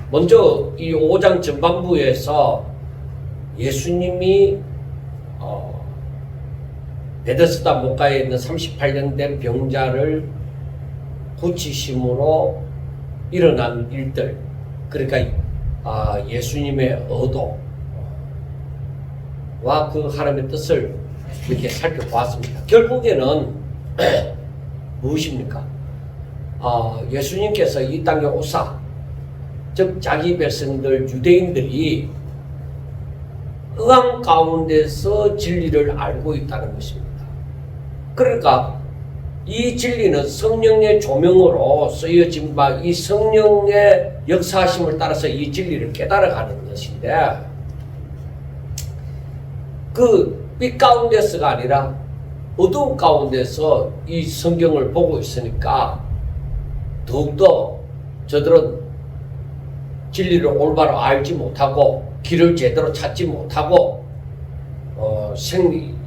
먼저 이 5장 전반부에서 예수님이 베데스다 목가에 있는 38년 된 병자를 고치심으로 일어난 일들, 그러니까 예수님의 의도와 그 하나님의 뜻을 이렇게 살펴보았습니다. 결국에는 무엇입니까? 예수님께서 이 땅에 오사, 즉 자기 백성들 유대인들이 의왕 가운데서 진리를 알고 있다는 것입니다. 그러니까 이 진리는 성령의 조명으로 쓰여진 바 이 성령의 역사하심을 따라서 이 진리를 깨달아가는 것인데, 그 빛 가운데서가 아니라 어두운 가운데서 이 성경을 보고 있으니까 더욱더 저들은 진리를 올바로 알지 못하고 길을 제대로 찾지 못하고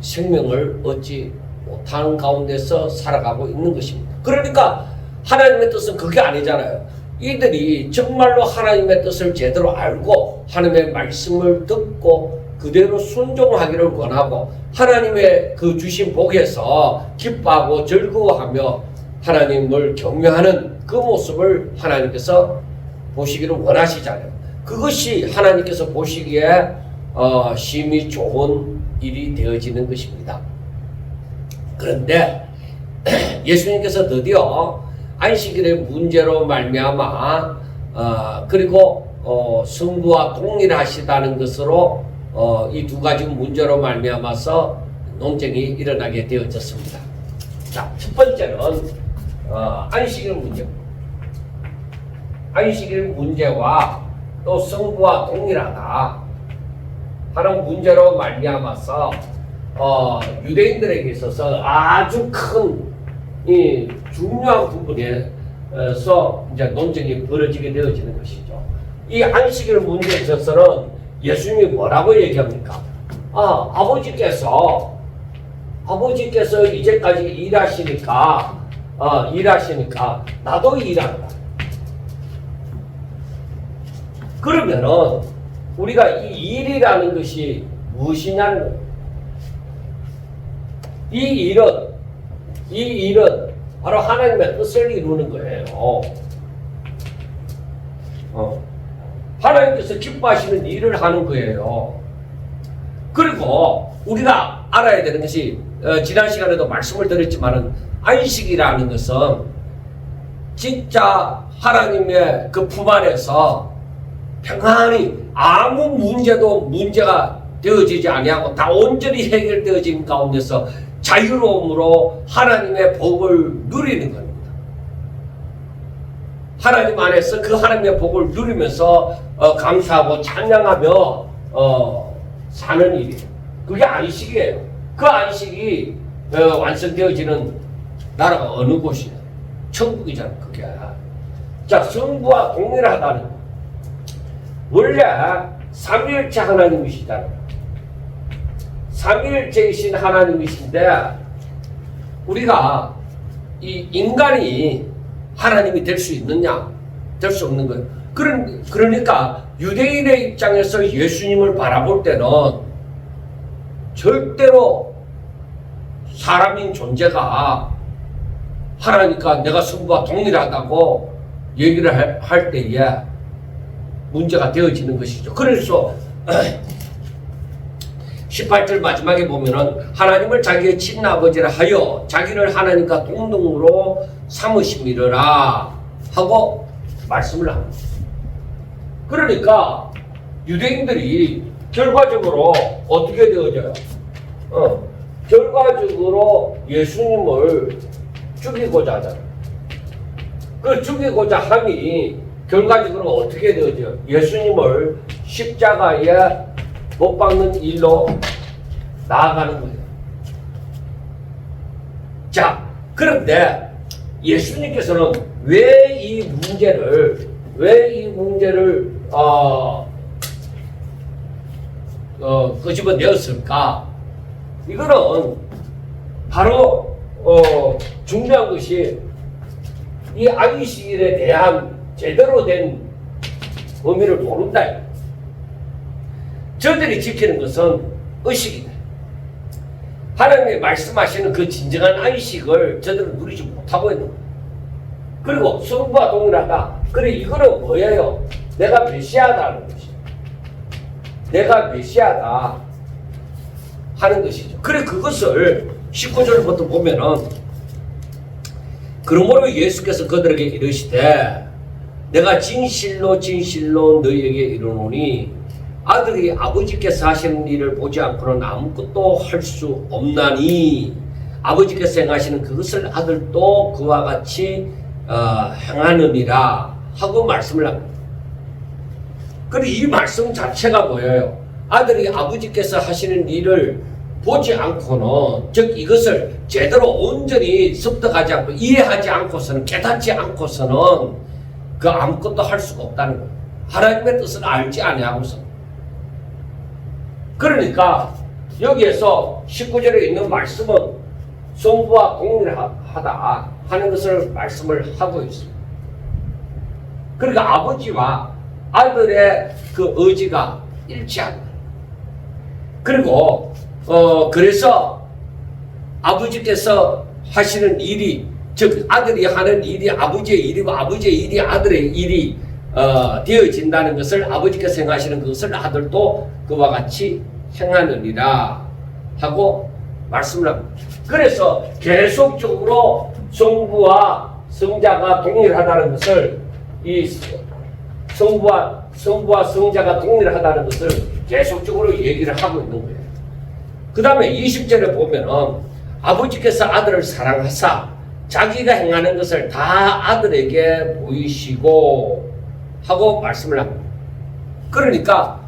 생명을 얻지 못하는 가운데서 살아가고 있는 것입니다. 그러니까 하나님의 뜻은 그게 아니잖아요. 이들이 정말로 하나님의 뜻을 제대로 알고 하나님의 말씀을 듣고 그대로 순종하기를 원하고 하나님의 그 주신 복에서 기뻐하고 즐거워하며 하나님을 경외하는 그 모습을 하나님께서 보시기를 원하시잖아요. 그것이 하나님께서 보시기에 심히 좋은 일이 되어지는 것입니다. 그런데 예수님께서 드디어 안식일의 문제로 말미암아 그리고 성부와 동일하시다는 것으로 이 두 가지 문제로 말미암아서 논쟁이 일어나게 되어졌습니다. 자, 첫 번째는 안식일 문제. 안식일 문제와 또 성부와 동일하다 하는 문제로 말미암아서 유대인들에게 있어서 아주 큰 이 중요한 부분에서 이제 논쟁이 벌어지게 되어지는 것이죠. 이 안식일 문제에 있어서는 예수님이 뭐라고 얘기합니까? 아버지께서 이제까지 일하시니까 나도 일한다. 그러면은 우리가 이 일이라는 것이 무엇이냐는 거예요. 이 일은 바로 하나님의 뜻을 이루는 거예요. 하나님께서 기뻐하시는 일을 하는 거예요. 그리고 우리가 알아야 되는 것이 지난 시간에도 말씀을 드렸지만은 안식이라는 것은 진짜 하나님의 그 품 안에서 평안히 아무 문제가 되어지지 아니하고 다 온전히 해결되어진 가운데서 자유로움으로 하나님의 복을 누리는 겁니다. 하나님 안에서 그 하나님의 복을 누리면서 감사하고 찬양하며 사는 일이에요. 그게 안식이에요. 그 안식이 완성되어지는 나라가 어느 곳이에요? 천국이잖아요. 그게. 자, 성부와 동일하다는 거. 원래 삼위일체 하나님이시잖아요. 삼위일체이신 하나님이신데 우리가 이 인간이 하나님이 될 수 있느냐? 될 수 없는 거예요. 그러니까 유대인의 입장에서 예수님을 바라볼 때는 절대로 사람인 존재가 하나니까 내가 성부와 동일하다고 얘기를 할 때에 문제가 되어지는 것이죠. 그래서 18절 마지막에 보면은 하나님을 자기의 친아버지라 하여 자기를 하나님과 동등으로 삼으심이라 하고 말씀을 합니다. 그러니까 유대인들이 결과적으로 어떻게 되어져요? 결과적으로 예수님을 죽이고자 하잖아요. 그 죽이고자 함이 결과적으로 어떻게 되어져요? 예수님을 십자가에 못 박는 일로 나아가는 거예요. 자, 그런데 예수님께서는 왜 이 문제를 끄집어내었을까? 이거는 바로 중요한 것이 이 안식일에 대한 제대로 된 의미를 모른다. 저들이 지키는 것은 의식이다. 하나님이 말씀하시는 그 진정한 안식을 저들은 누리지 못하고 있는 거예요. 그리고 성부와 동일하다. 그래, 이거는 뭐예요? 내가 메시아다는 것이죠. 내가 메시아다 하는 것이죠. 그래, 그것을 19절부터 보면은, 그러므로 예수께서 그들에게 이르시되 내가 진실로 진실로 너희에게 이르노니 아들이 아버지께서 하시는 일을 보지 않고는 아무것도 할 수 없나니 아버지께서 행하시는 그것을 아들도 그와 같이 행하느니라 하고 말씀을 합니다. 그리고 이 말씀 자체가 뭐예요? 아들이 아버지께서 하시는 일을 보지 않고는, 즉 이것을 제대로 온전히 습득하지 않고 이해하지 않고서는, 깨닫지 않고서는 그 아무것도 할 수가 없다는 거예요. 하나님의 뜻을 알지 아니하고서. 그러니까 여기에서 19절에 있는 말씀은 성부와 동일하다 하는 것을 말씀을 하고 있습니다. 그러니까 아버지와 아들의 그 의지가 일치한다. 그리고 그래서 아버지께서 하시는 일이, 즉 아들이 하는 일이 아버지의 일이고 아버지의 일이 아들의 일이 되어진다는 것을, 아버지께서 행하시는 것을 아들도 그와 같이 행하느니라 하고 말씀을 합니다. 그래서 계속적으로 성부와 성자가 동일하다는 것을, 이 성부와 성자가 동일하다는 것을 계속적으로 얘기를 하고 있는 거예요. 그 다음에 20절에 보면은 아버지께서 아들을 사랑하사 자기가 행하는 것을 다 아들에게 보이시고 하고 말씀을 합니다. 그러니까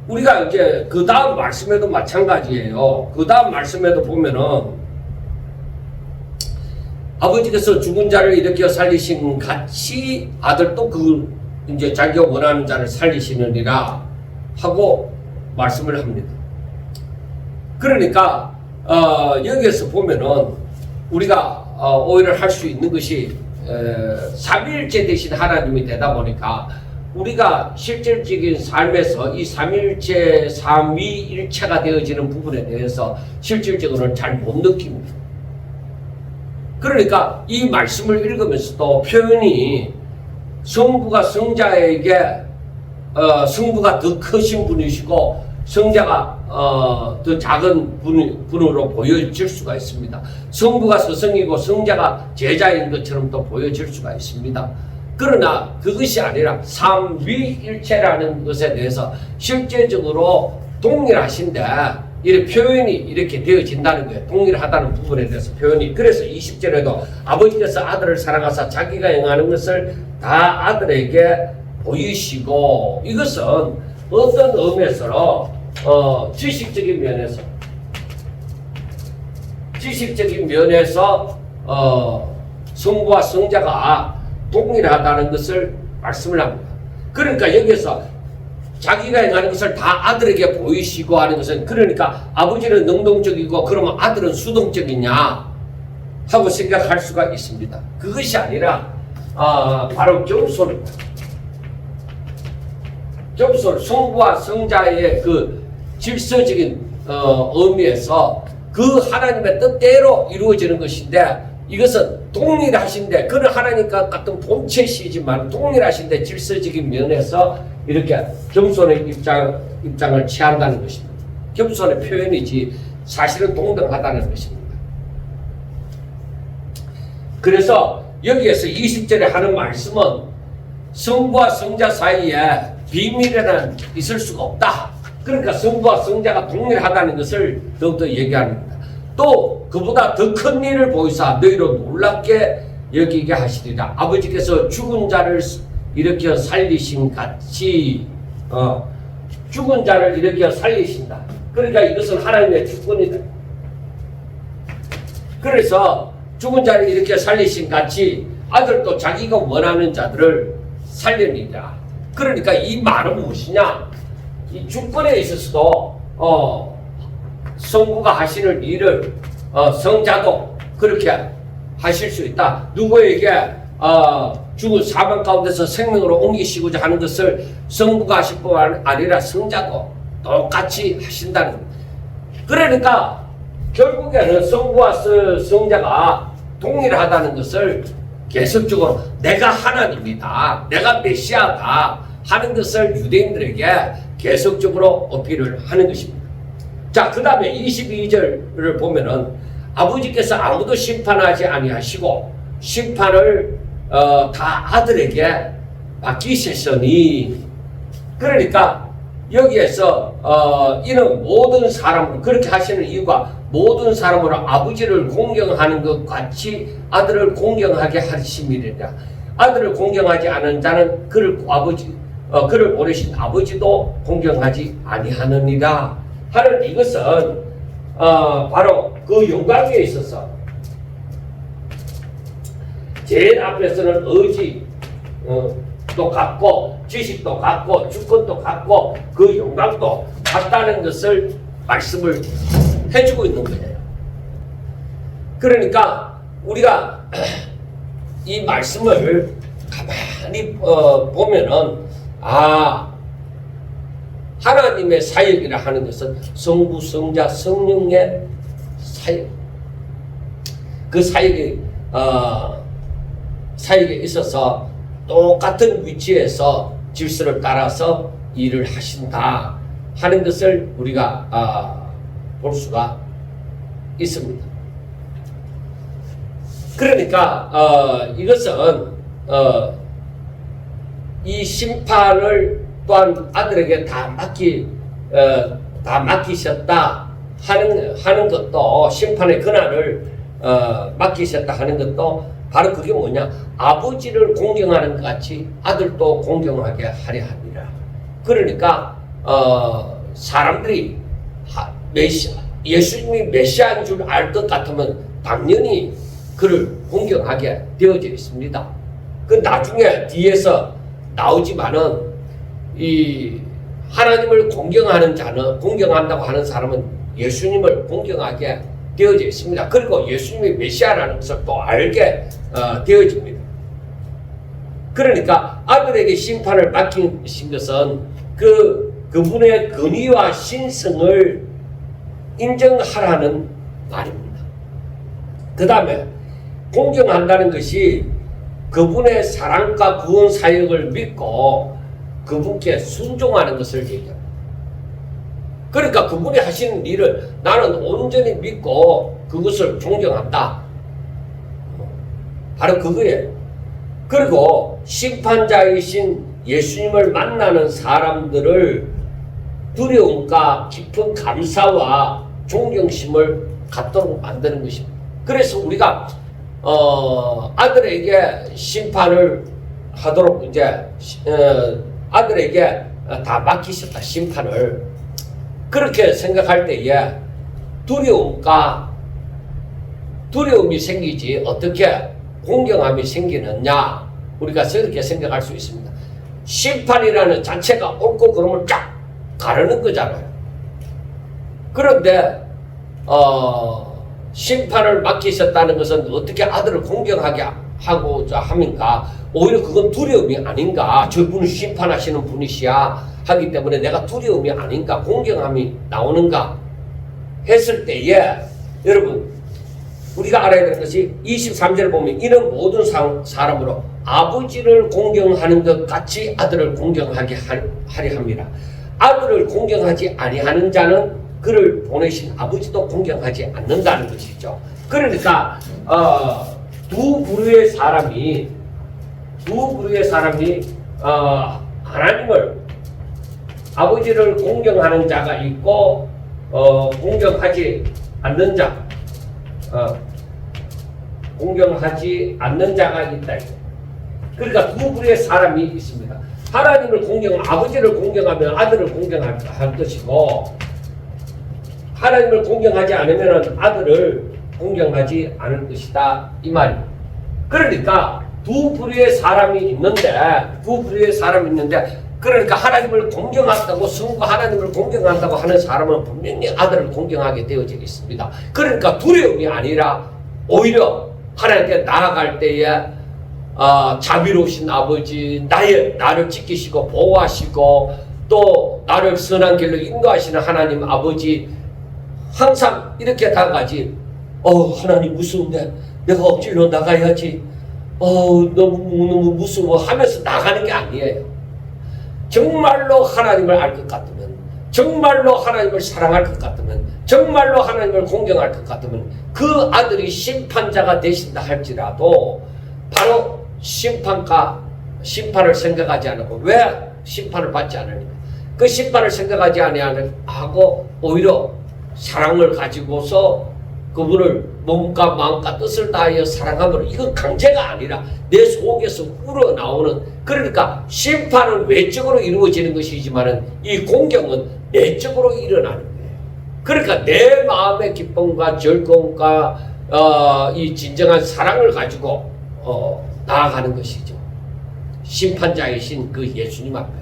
우리가 이제 그 다음 말씀에도 마찬가지예요. 그 다음 말씀에도 보면은 아버지께서 죽은 자를 일으켜 살리신 같이 아들도 그 이제 자기가 원하는 자를 살리시느니라 하고 말씀을 합니다. 그러니까 여기에서 보면은 우리가 오히려 할 수 있는 것이 삼위일체 대신 하나님이 되다 보니까 우리가 실질적인 삶에서 이 삼위일체, 삼위일체가 되어지는 부분에 대해서 실질적으로는 잘 못 느낍니다. 그러니까 이 말씀을 읽으면서도 표현이 성부가 성자에게 성부가 더 크신 분이시고 성자가 더 작은 분으로 보여질 수가 있습니다. 성부가 스승이고 성자가 제자인 것처럼 또 보여질 수가 있습니다. 그러나 그것이 아니라 삼위일체라는 것에 대해서 실제적으로 동일하신데 이렇게 표현이 이렇게 되어진다는 거예요. 동일하다는 부분에 대해서 표현이. 그래서 20절에도 아버지께서 아들을 사랑하사 자기가 행하는 것을 다 아들에게 보이시고, 이것은 어떤 의미에서 지식적인 면에서 성부와 성자가 동일하다는 것을 말씀을 합니다. 그러니까 여기서 자기가 행하는 것을 다 아들에게 보이시고 하는 것은, 그러니까 아버지는 능동적이고 그러면 아들은 수동적이냐 하고 생각할 수가 있습니다. 그것이 아니라 바로 겸손입니다. 겸손, 성부와 성자의 그 질서적인 의미에서 그 하나님의 뜻대로 이루어지는 것인데, 이것은 동일하신데, 그는 하나님과 같은 본체시지만 동일하신데 질서적인 면에서 이렇게 겸손의 입장을 취한다는 것입니다. 겸손의 표현이지 사실은 동등하다는 것입니다. 그래서 여기에서 20절에 하는 말씀은 성부와 성자 사이에 비밀에는 있을 수가 없다. 그러니까 성부와 성자가 동일하다는 것을 더욱더 얘기합니다. 또 그보다 더 큰 일을 보이사 너희로 놀랍게 여기게 하시리라. 아버지께서 죽은 자를 일으켜 살리신 같이 죽은 자를 일으켜 살리신다. 그러니까 이것은 하나님의 특권이다. 그래서 죽은 자를 일으켜 살리신 같이 아들도 자기가 원하는 자들을 살리니라. 그러니까 이 말은 무엇이냐? 이 주권에 있어서도 성부가 하시는 일을 성자도 그렇게 하실 수 있다. 누구에게 죽은 사망 가운데서 생명으로 옮기시고자 하는 것을 성부가 하실 뿐 아니라 성자도 똑같이 하신다는 겁니다. 그러니까 결국에는 성부와 성자가 동일하다는 것을 계속적으로 내가 하나님이다, 내가 메시아다 하는 것을 유대인들에게 계속적으로 어필을 하는 것입니다. 자, 그 다음에 22절을 보면은 아버지께서 아무도 심판하지 아니하시고 심판을 다 아들에게 맡기셨으니, 그러니까 여기에서 이는 모든 사람으로 그렇게 하시는 이유가 모든 사람으로 아버지를 공경하는 것 같이 아들을 공경하게 하심이니라. 아들을 공경하지 않은 자는 그를 보내신 아버지도 공경하지 아니하느니라 하는 이것은 바로 그 영광에 있어서 제일 앞에서는 의지도 같고 지식도 같고 주권도 같고 그 영광도 같다는 것을 말씀을 해주고 있는 거예요. 그러니까 우리가 이 말씀을 가만히 보면은 하나님의 사역이라 하는 것은 성부, 성자, 성령의 사역, 그 사역에 있어서 똑같은 위치에서 질서를 따라서 일을 하신다 하는 것을 우리가 볼 수가 있습니다. 그러니까 이것은 이 심판을 또한 아들에게 다 맡기셨다 하는 것도, 심판의 권한을 맡기셨다 하는 것도 바로 그게 뭐냐, 아버지를 공경하는 것 같이 아들도 공경하게 하려 합니다. 그러니까 사람들이 예수님이 메시아인 줄 알 것 같으면 당연히 그를 공경하게 되어져 있습니다. 그 나중에 뒤에서 나오지만은 이 하나님을 공경한다고 하는 사람은 예수님을 공경하게 되어져 있습니다. 그리고 예수님이 메시아라는 것을 또 알게 되어집니다. 그러니까 아들에게 심판을 맡기신 것은 그분의 권위와 신성을 인정하라는 말입니다. 그 다음에 공경한다는 것이 그분의 사랑과 구원 사역을 믿고 그분께 순종하는 것을 얘기합니다. 그러니까 그분이 하시는 일을 나는 온전히 믿고 그것을 존경한다. 바로 그거예요. 그리고 심판자이신 예수님을 만나는 사람들을 두려움과 깊은 감사와 존경심을 갖도록 만드는 것입니다. 그래서 우리가 아들에게 심판을 하도록 이제 아들에게 다 맡기셨다, 심판을. 그렇게 생각할 때에 두려움이 생기지 어떻게 공경함이 생기느냐, 우리가 그렇게 생각할 수 있습니다. 심판이라는 자체가 옳고 그름을 쫙 가르는 거잖아요. 그런데 심판을 맡기셨다는 것은 어떻게 아들을 공경하게 하고자 합니까? 오히려 그건 두려움이 아닌가, 저분은 심판하시는 분이시야 하기 때문에 내가 두려움이 아닌가, 공경함이 나오는가 했을 때에 여러분 우리가 알아야 되는 것이 23절을 보면 이는 모든 사람으로 아버지를 공경하는 것 같이 아들을 공경하게 하려 합니다. 아들을 공경하지 아니하는 자는 그를 보내신 아버지도 공경하지 않는다는 것이죠. 그러니까 두 부류의 사람이 하나님을, 아버지를 공경하는 자가 있고 공경하지 않는 자가 있다. 그러니까 두 부류의 사람이 있습니다. 하나님을 아버지를 공경하면 아들을 공경할 것이고, 하나님을 공경하지 않으면 아들을 공경하지 않을 것이다, 이 말입니다. 그러니까 두 부류의 사람이 있는데 그러니까 하나님을 공경한다고, 성부 하나님을 공경한다고 하는 사람은 분명히 아들을 공경하게 되어져 있습니다. 그러니까 두려움이 아니라 오히려 하나님께 나아갈 때에 자비로우신 아버지, 나를 지키시고 보호하시고 또 나를 선한 길로 인도하시는 하나님 아버지, 항상 이렇게 다가가지. 하나님 무서운데 내가 억지로 나가야지. 너무 무서워 하면서 나가는 게 아니에요. 정말로 하나님을 알 것 같으면, 정말로 하나님을 사랑할 것 같으면, 정말로 하나님을 공경할 것 같으면 그 아들이 심판자가 되신다 할지라도 바로 심판을 생각하지 않고, 왜 심판을 받지 않으니까? 그 심판을 생각하지 아니하고 오히려 사랑을 가지고서 그분을 몸과 마음과 뜻을 다하여 사랑함으로, 이건 강제가 아니라 내 속에서 우러나오는, 그러니까 심판은 외적으로 이루어지는 것이지만 이 공경은 내적으로 일어나는 거예요. 그러니까 내 마음의 기쁨과 즐거움과 이 진정한 사랑을 가지고 나아가는 것이죠. 심판자이신 그 예수님 앞에.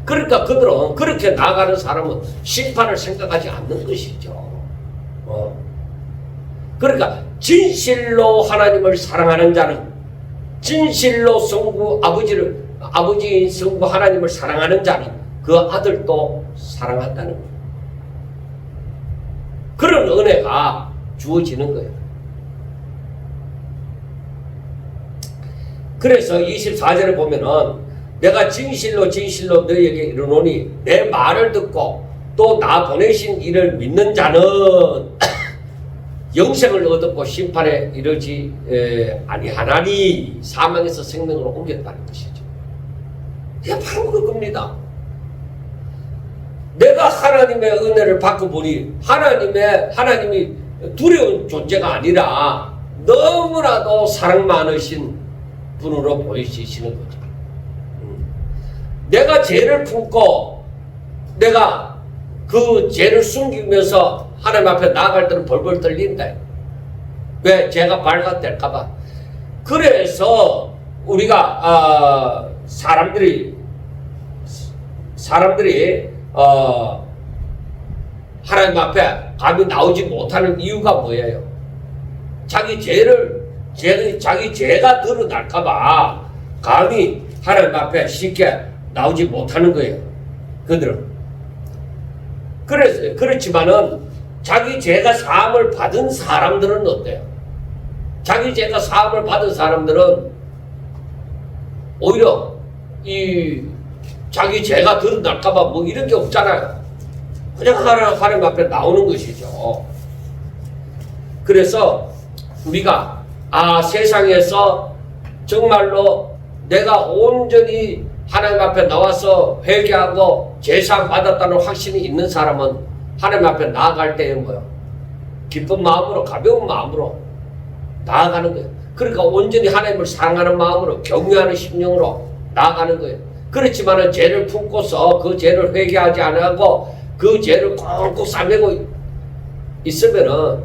그러니까 그들은, 그렇게 나아가는 사람은 심판을 생각하지 않는 것이죠. 그러니까 진실로 하나님을 사랑하는 자는, 진실로 아버지인 성부 하나님을 사랑하는 자는 그 아들도 사랑한다는 거예요. 그런 은혜가 주어지는 거예요. 그래서 24절에 보면은 내가 진실로 너희에게 이르노니 내 말을 듣고 또 나 보내신 이를 믿는 자는 영생을 얻었고 심판에 이르지 아니하나니 사망에서 생명으로 옮겼다는 것이죠. 이게 바로 그겁니다. 내가 하나님의 은혜를 받고 보니 하나님이 두려운 존재가 아니라 너무나도 사랑 많으신 분으로 보이시는 거죠. 내가 죄를 품고 내가 그 죄를 숨기면서 하나님 앞에 나아갈 때는 벌벌 떨린다. 왜? 죄가 발각될까봐. 그래서 우리가 사람들이 하나님 앞에 감히 나오지 못하는 이유가 뭐예요? 자기 죄가 드러날까봐 감히 하나님 앞에 쉽게 나오지 못하는 거예요. 그들은. 그렇지만은 자기 죄가 사함을 받은 사람들은 어때요? 자기 죄가 사함을 받은 사람들은 오히려 자기 죄가 드러날까봐 뭐 이런 게 없잖아요. 그냥 하나님 앞에 나오는 것이죠. 그래서 우리가 세상에서 정말로 내가 온전히 하나님 앞에 나와서 회개하고 제사함 받았다는 확신이 있는 사람은 하나님 앞에 나아갈 때에 뭐요? 기쁜 마음으로, 가벼운 마음으로 나아가는 거예요. 그러니까 온전히 하나님을 사랑하는 마음으로, 경외하는 심령으로 나아가는 거예요. 그렇지만은 죄를 품고서 그 죄를 회개하지 않고 그 죄를 꽁꽁 싸매고 있으면은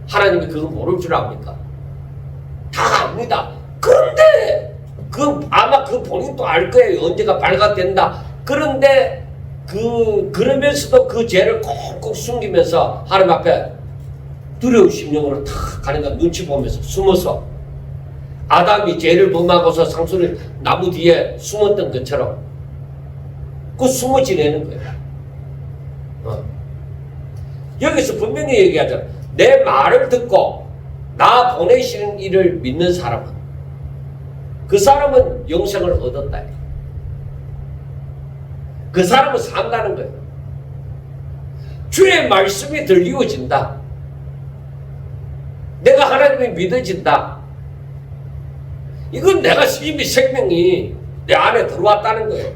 하나님이 그거 모를 줄 압니까? 다 압니다. 그런데 아마 그 본인도 알 거예요. 언제가 발각된다. 그런데 그러면서도 그 죄를 꽁꽁 숨기면서 하나님 앞에 두려운 심령으로 탁 가는 거 눈치 보면서 숨어서, 아담이 죄를 범하고서 상수리 나무 뒤에 숨었던 것처럼 그 숨어 지내는 거예요. 여기서 분명히 얘기하잖아. 내 말을 듣고 나 보내시는 이를 믿는 사람은, 그 사람은 영생을 얻었다. 그 사람은 산다는 거예요. 주의 말씀이 들리워진다. 내가 하나님이 믿어진다. 이건 내가 이미 생명이 내 안에 들어왔다는 거예요.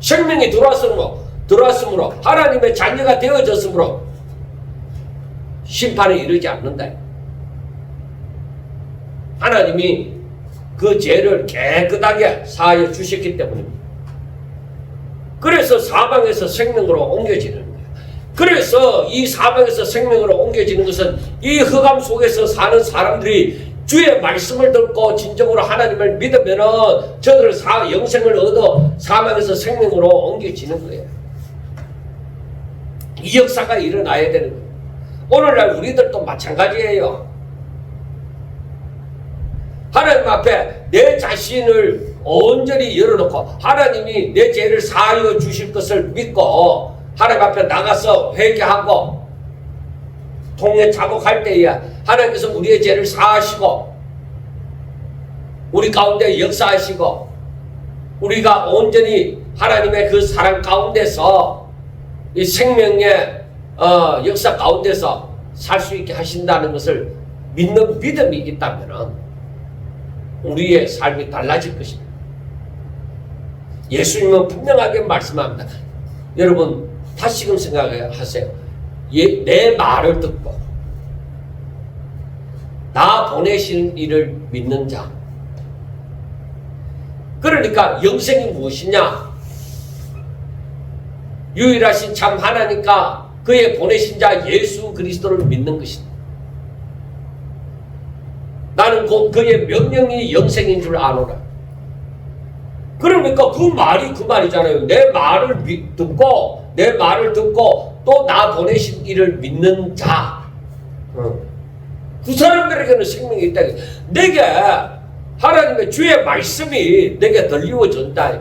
생명이 들어왔으므로 하나님의 자녀가 되어졌으므로 심판에 이르지 않는다. 하나님이 그 죄를 깨끗하게 사하여 주셨기 때문입니다. 그래서 사방에서 생명으로 옮겨지는 거예요. 그래서 이 사방에서 생명으로 옮겨지는 것은 이 흑암 속에서 사는 사람들이 주의 말씀을 듣고 진정으로 하나님을 믿으면은 저들은 영생을 얻어 사망에서 생명으로 옮겨지는 거예요. 이 역사가 일어나야 되는 거예요. 오늘날 우리들도 마찬가지예요. 하나님 앞에 내 자신을 온전히 열어놓고 하나님이 내 죄를 사하여 주실 것을 믿고 하나님 앞에 나가서 회개하고 통에 자복할 때에 하나님께서 우리의 죄를 사하시고 우리 가운데 역사하시고 우리가 온전히 하나님의 그 사랑 가운데서 이 생명의 역사 가운데서 살 수 있게 하신다는 것을 믿는 믿음이 있다면 우리의 삶이 달라질 것입니다. 예수님은 분명하게 말씀합니다. 여러분 다시금 생각하세요. 내 말을 듣고 나 보내신 이를 믿는 자. 그러니까 영생이 무엇이냐? 유일하신 참 하나님과 그의 보내신 자 예수 그리스도를 믿는 것이다. 나는 곧 그의 명령이 영생인 줄 아노라. 그러니까 그 말이 그 말이잖아요. 내 말을 듣고 또 나 보내신 이를 믿는 자. 그 사람들에게는 생명이 있다. 내게 하나님의 주의 말씀이 내게 들리워진다.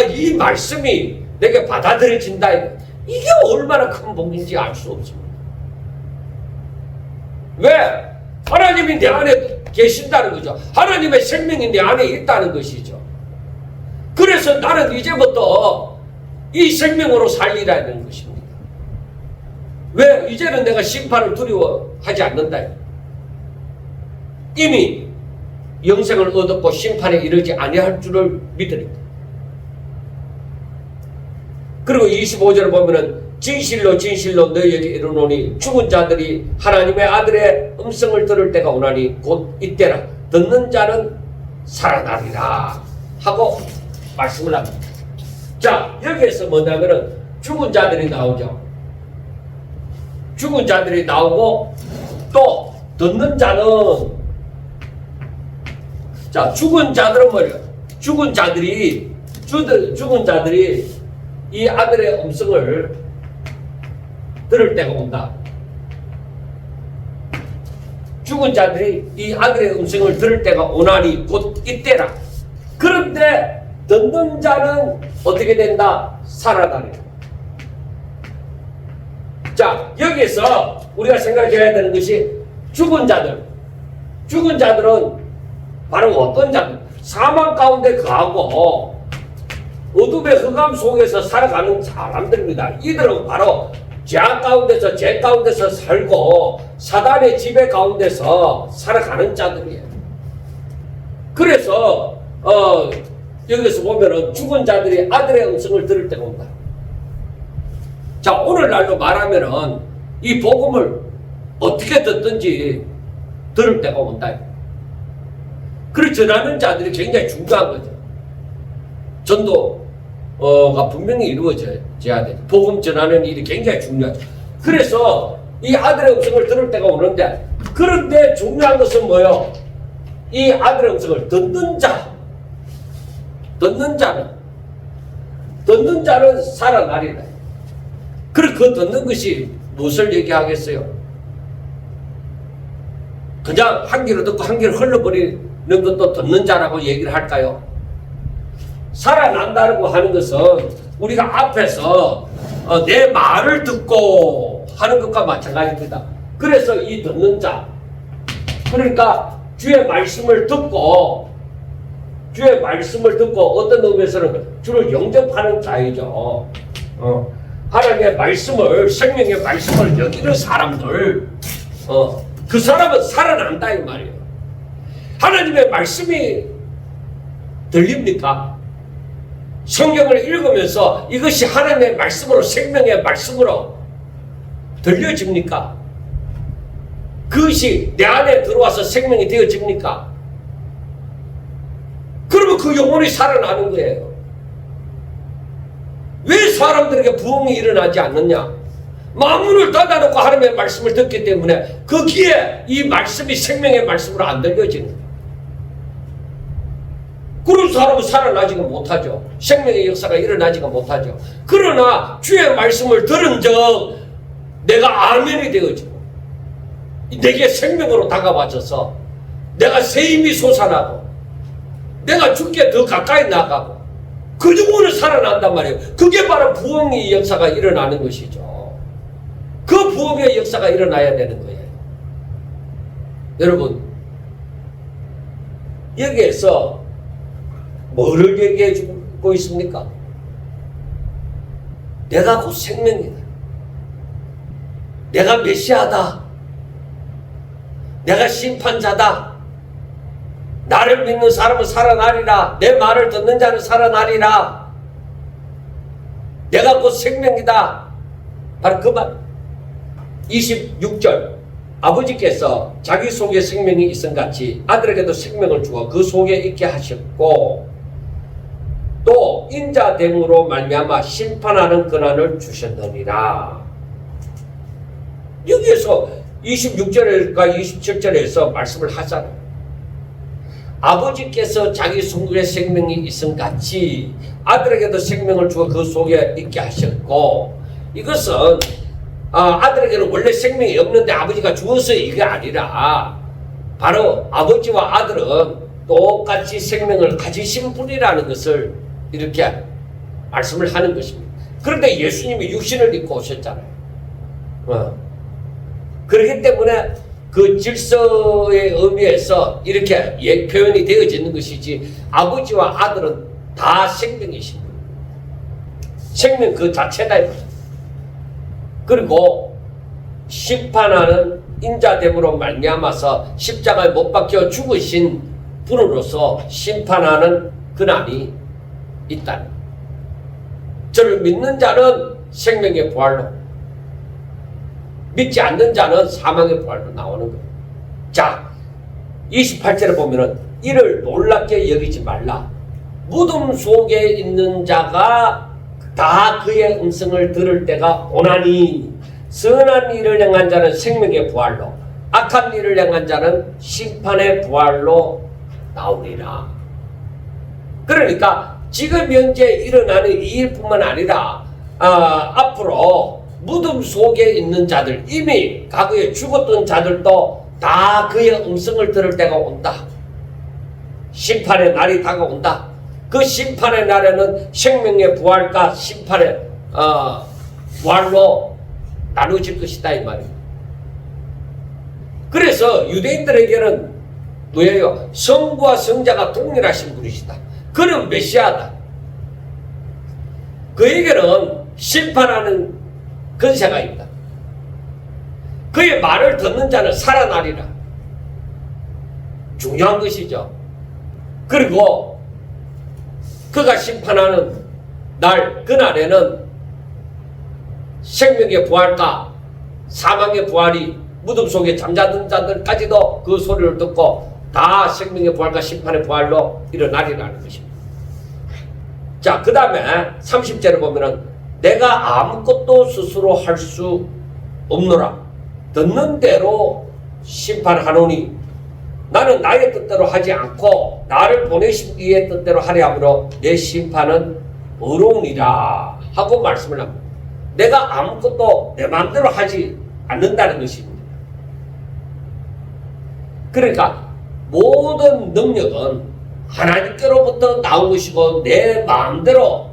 이 말씀이 내게 받아들여진다. 이게 얼마나 큰 복인지 알 수 없습니다. 왜? 하나님이 내 안에 계신다는 거죠. 하나님의 생명이 내 안에 있다는 것이죠. 그래서 나는 이제부터 이 생명으로 살리라는 것입니다. 왜? 이제는 내가 심판을 두려워하지 않는다. 이미 영생을 얻었고 심판에 이르지 아니할 줄을 믿으니까. 그리고 25절을 보면은 진실로 진실로 너희에게 이르노니 죽은 자들이 하나님의 아들의 음성을 들을 때가 오나니 곧 이때라. 듣는 자는 살아나리라 하고 말씀을 합니다. 자, 여기에서 뭐냐면은 죽은 자들이 나오죠. 죽은 자들이 나오고 또 듣는 자는, 자, 죽은 자들은 뭐예요? 죽은 자들이 이 아들의 음성을 들을 때가 온다. 죽은 자들이 이 아들의 음성을 들을 때가 오나니 곧 이때라. 그런데 듣는 자는 어떻게 된다? 살아나리라. 자, 여기에서 우리가 생각해야 되는 것이 죽은 자들은 바로 어떤 자들? 사망 가운데 거하고 어둠의 흑암 속에서 살아가는 사람들입니다. 이들은 바로 죄 가운데서 살고 사단의 지배 가운데서 살아가는 자들이에요. 그래서 여기서 보면은 죽은 자들이 아들의 음성을 들을 때가 온다. 자, 오늘날로 말하면은 이 복음을 어떻게 듣든지 들을 때가 온다. 그걸 전하는 자들이 굉장히 중요한 거죠. 전도가 분명히 이루어져야 돼. 복음 전하는 일이 굉장히 중요하죠. 그래서 이 아들의 음성을 들을 때가 오는데, 그런데 중요한 것은 뭐예요? 이 아들의 음성을 듣는 자는 살아나리라. 그리고 그 듣는 것이 무엇을 얘기하겠어요? 그냥 한 귀로 듣고 한 귀로 흘러버리는 것도 듣는 자라고 얘기를 할까요? 살아난다고 하는 것은 우리가 앞에서 내 말을 듣고 하는 것과 마찬가지입니다. 그래서 이 듣는 자, 그러니까 주의 말씀을 듣고 어떤 의미에서는 주를 영접하는 자이죠. 하나님의 말씀을, 생명의 말씀을 여기는 사람들, 그 사람은 살아난다 이 말이에요. 하나님의 말씀이 들립니까? 성경을 읽으면서 이것이 하나님의 말씀으로, 생명의 말씀으로 들려집니까? 그것이 내 안에 들어와서 생명이 되어집니까? 그러면 그 영혼이 살아나는 거예요. 왜 사람들에게 부흥이 일어나지 않느냐? 마음문을 닫아놓고 하나님의 말씀을 듣기 때문에 그 귀에 이 말씀이 생명의 말씀으로 안 들려지는 거예요. 그런 사람은 살아나지가 못하죠. 생명의 역사가 일어나지가 못하죠. 그러나 주의 말씀을 들은 적 내가 아멘이 되어지고 내게 생명으로 다가와줘서 내가 새 힘이 솟아나고 내가 죽게 더 가까이 나가고 그 누구는 살아난단 말이에요. 그게 바로 부흥의 역사가 일어나는 것이죠. 그 부흥의 역사가 일어나야 되는 거예요. 여러분, 여기에서 뭐를 얘기해 주고 있습니까? 내가 곧 생명이다. 내가 메시아다. 내가 심판자다. 나를 믿는 사람은 살아나리라. 내 말을 듣는 자는 살아나리라. 내가 곧 생명이다. 바로 그 말. 26절. 아버지께서 자기 속에 생명이 있음같이 아들에게도 생명을 주어 그 속에 있게 하셨고 또 인자됨으로 말미암아 심판하는 권한을 주셨느니라. 여기에서 26절과 27절에서 말씀을 하잖아요. 아버지께서 자기 속에 생명이 있음같이 아들에게도 생명을 주어 그 속에 있게 하셨고, 이것은 아들에게는 원래 생명이 없는데 아버지가 주어서 이게 아니라 바로 아버지와 아들은 똑같이 생명을 가지신 분이라는 것을 이렇게 말씀을 하는 것입니다. 그런데 예수님이 육신을 입고 오셨잖아요. 그렇기 때문에 그 질서의 의미에서 이렇게 표현이 되어지는 것이지, 아버지와 아들은 다 생명이십니다. 생명 그 자체다. 그리고 심판하는 인자됨으로 말미암아서 십자가에 못 박혀 죽으신 분으로서 심판하는 권한이 있다. 저를 믿는 자는 생명의 부활로, 믿지 않는 자는 사망의 부활로 나오는 거예요. 자, 28절에 보면은 이를 놀랍게 여기지 말라. 무덤 속에 있는 자가 다 그의 음성을 들을 때가 오나니 선한 일을 행한 자는 생명의 부활로, 악한 일을 행한 자는 심판의 부활로 나오리라. 그러니까 지금 현재 일어나는 이 일뿐만 아니라 앞으로 무덤 속에 있는 자들, 이미 과거에 죽었던 자들도 다 그의 음성을 들을 때가 온다. 심판의 날이 다가온다. 그 심판의 날에는 생명의 부활과 심판의 부활로 나누어질 것이다, 이 말이에요. 그래서 유대인들에게는 뭐예요? 성부와 성자가 동일하신 분이시다. 그는 메시아다. 그에게는 심판하는 권세가 있다. 그의 말을 듣는 자는 살아나리라. 중요한 것이죠. 그리고 그가 심판하는 날, 그날에는 생명의 부활과 사망의 부활이 무덤 속에 잠자던 자들까지도 그 소리를 듣고 다 생명의 부활과 심판의 부활로 일어나리라는 것입니다. 자, 그 다음에 30절을 보면은 내가 아무것도 스스로 할 수 없노라. 듣는 대로 심판하노니 나는 나의 뜻대로 하지 않고 나를 보내신 이의 뜻대로 하려 하므로 내 심판은 의로우니라 하고 말씀을 합니다. 내가 아무것도 내 마음대로 하지 않는다는 것입니다. 그러니까 모든 능력은 하나님께로부터 나온 것이고 내 마음대로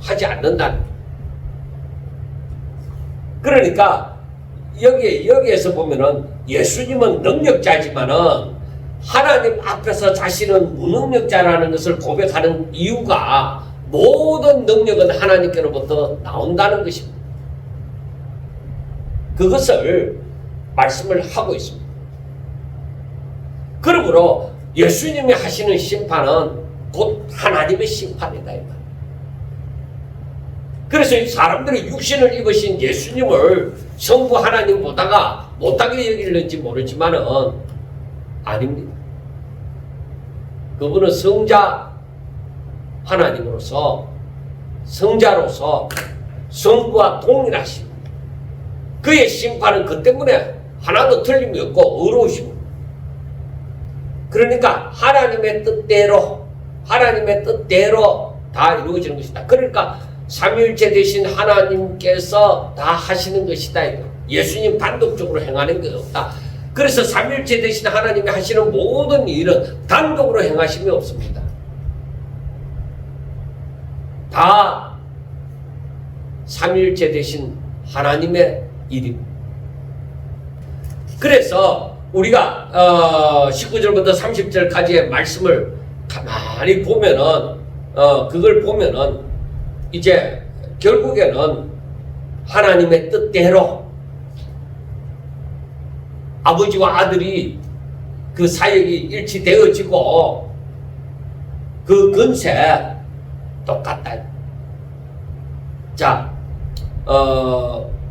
하지 않는다는 거예요. 그러니까 여기에서 보면은 예수님은 능력자지만은 하나님 앞에서 자신은 무능력자라는 것을 고백하는 이유가 모든 능력은 하나님께로부터 나온다는 것입니다. 그것을 말씀을 하고 있습니다. 그러므로 예수님이 하시는 심판은 곧 하나님의 심판이다. 그래서 사람들이 육신을 입으신 예수님을 성부 하나님 보다가 못하게 여기는지 모르지만은 아닙니다. 그분은 성자 하나님으로서, 성자로서 성부와 동일하십니다. 그의 심판은 그 때문에 하나도 틀림이 없고 의로우십니다. 그러니까 하나님의 뜻대로 다 이루어지는 것이다. 그러니까 삼위일체 되신 하나님께서 다 하시는 것이다. 예수님 단독적으로 행하는 게 없다. 그래서 삼일째 되신 하나님이 하시는 모든 일은 단독으로 행하심이 없습니다. 다 삼일째 되신 하나님의 일입니다. 그래서 우리가 19절부터 30절까지의 말씀을 가만히 보면은 그걸 보면은 이제 결국에는 하나님의 뜻대로 아버지와 아들이 그 사역이 일치되어지고 그 근세 똑같다. 자,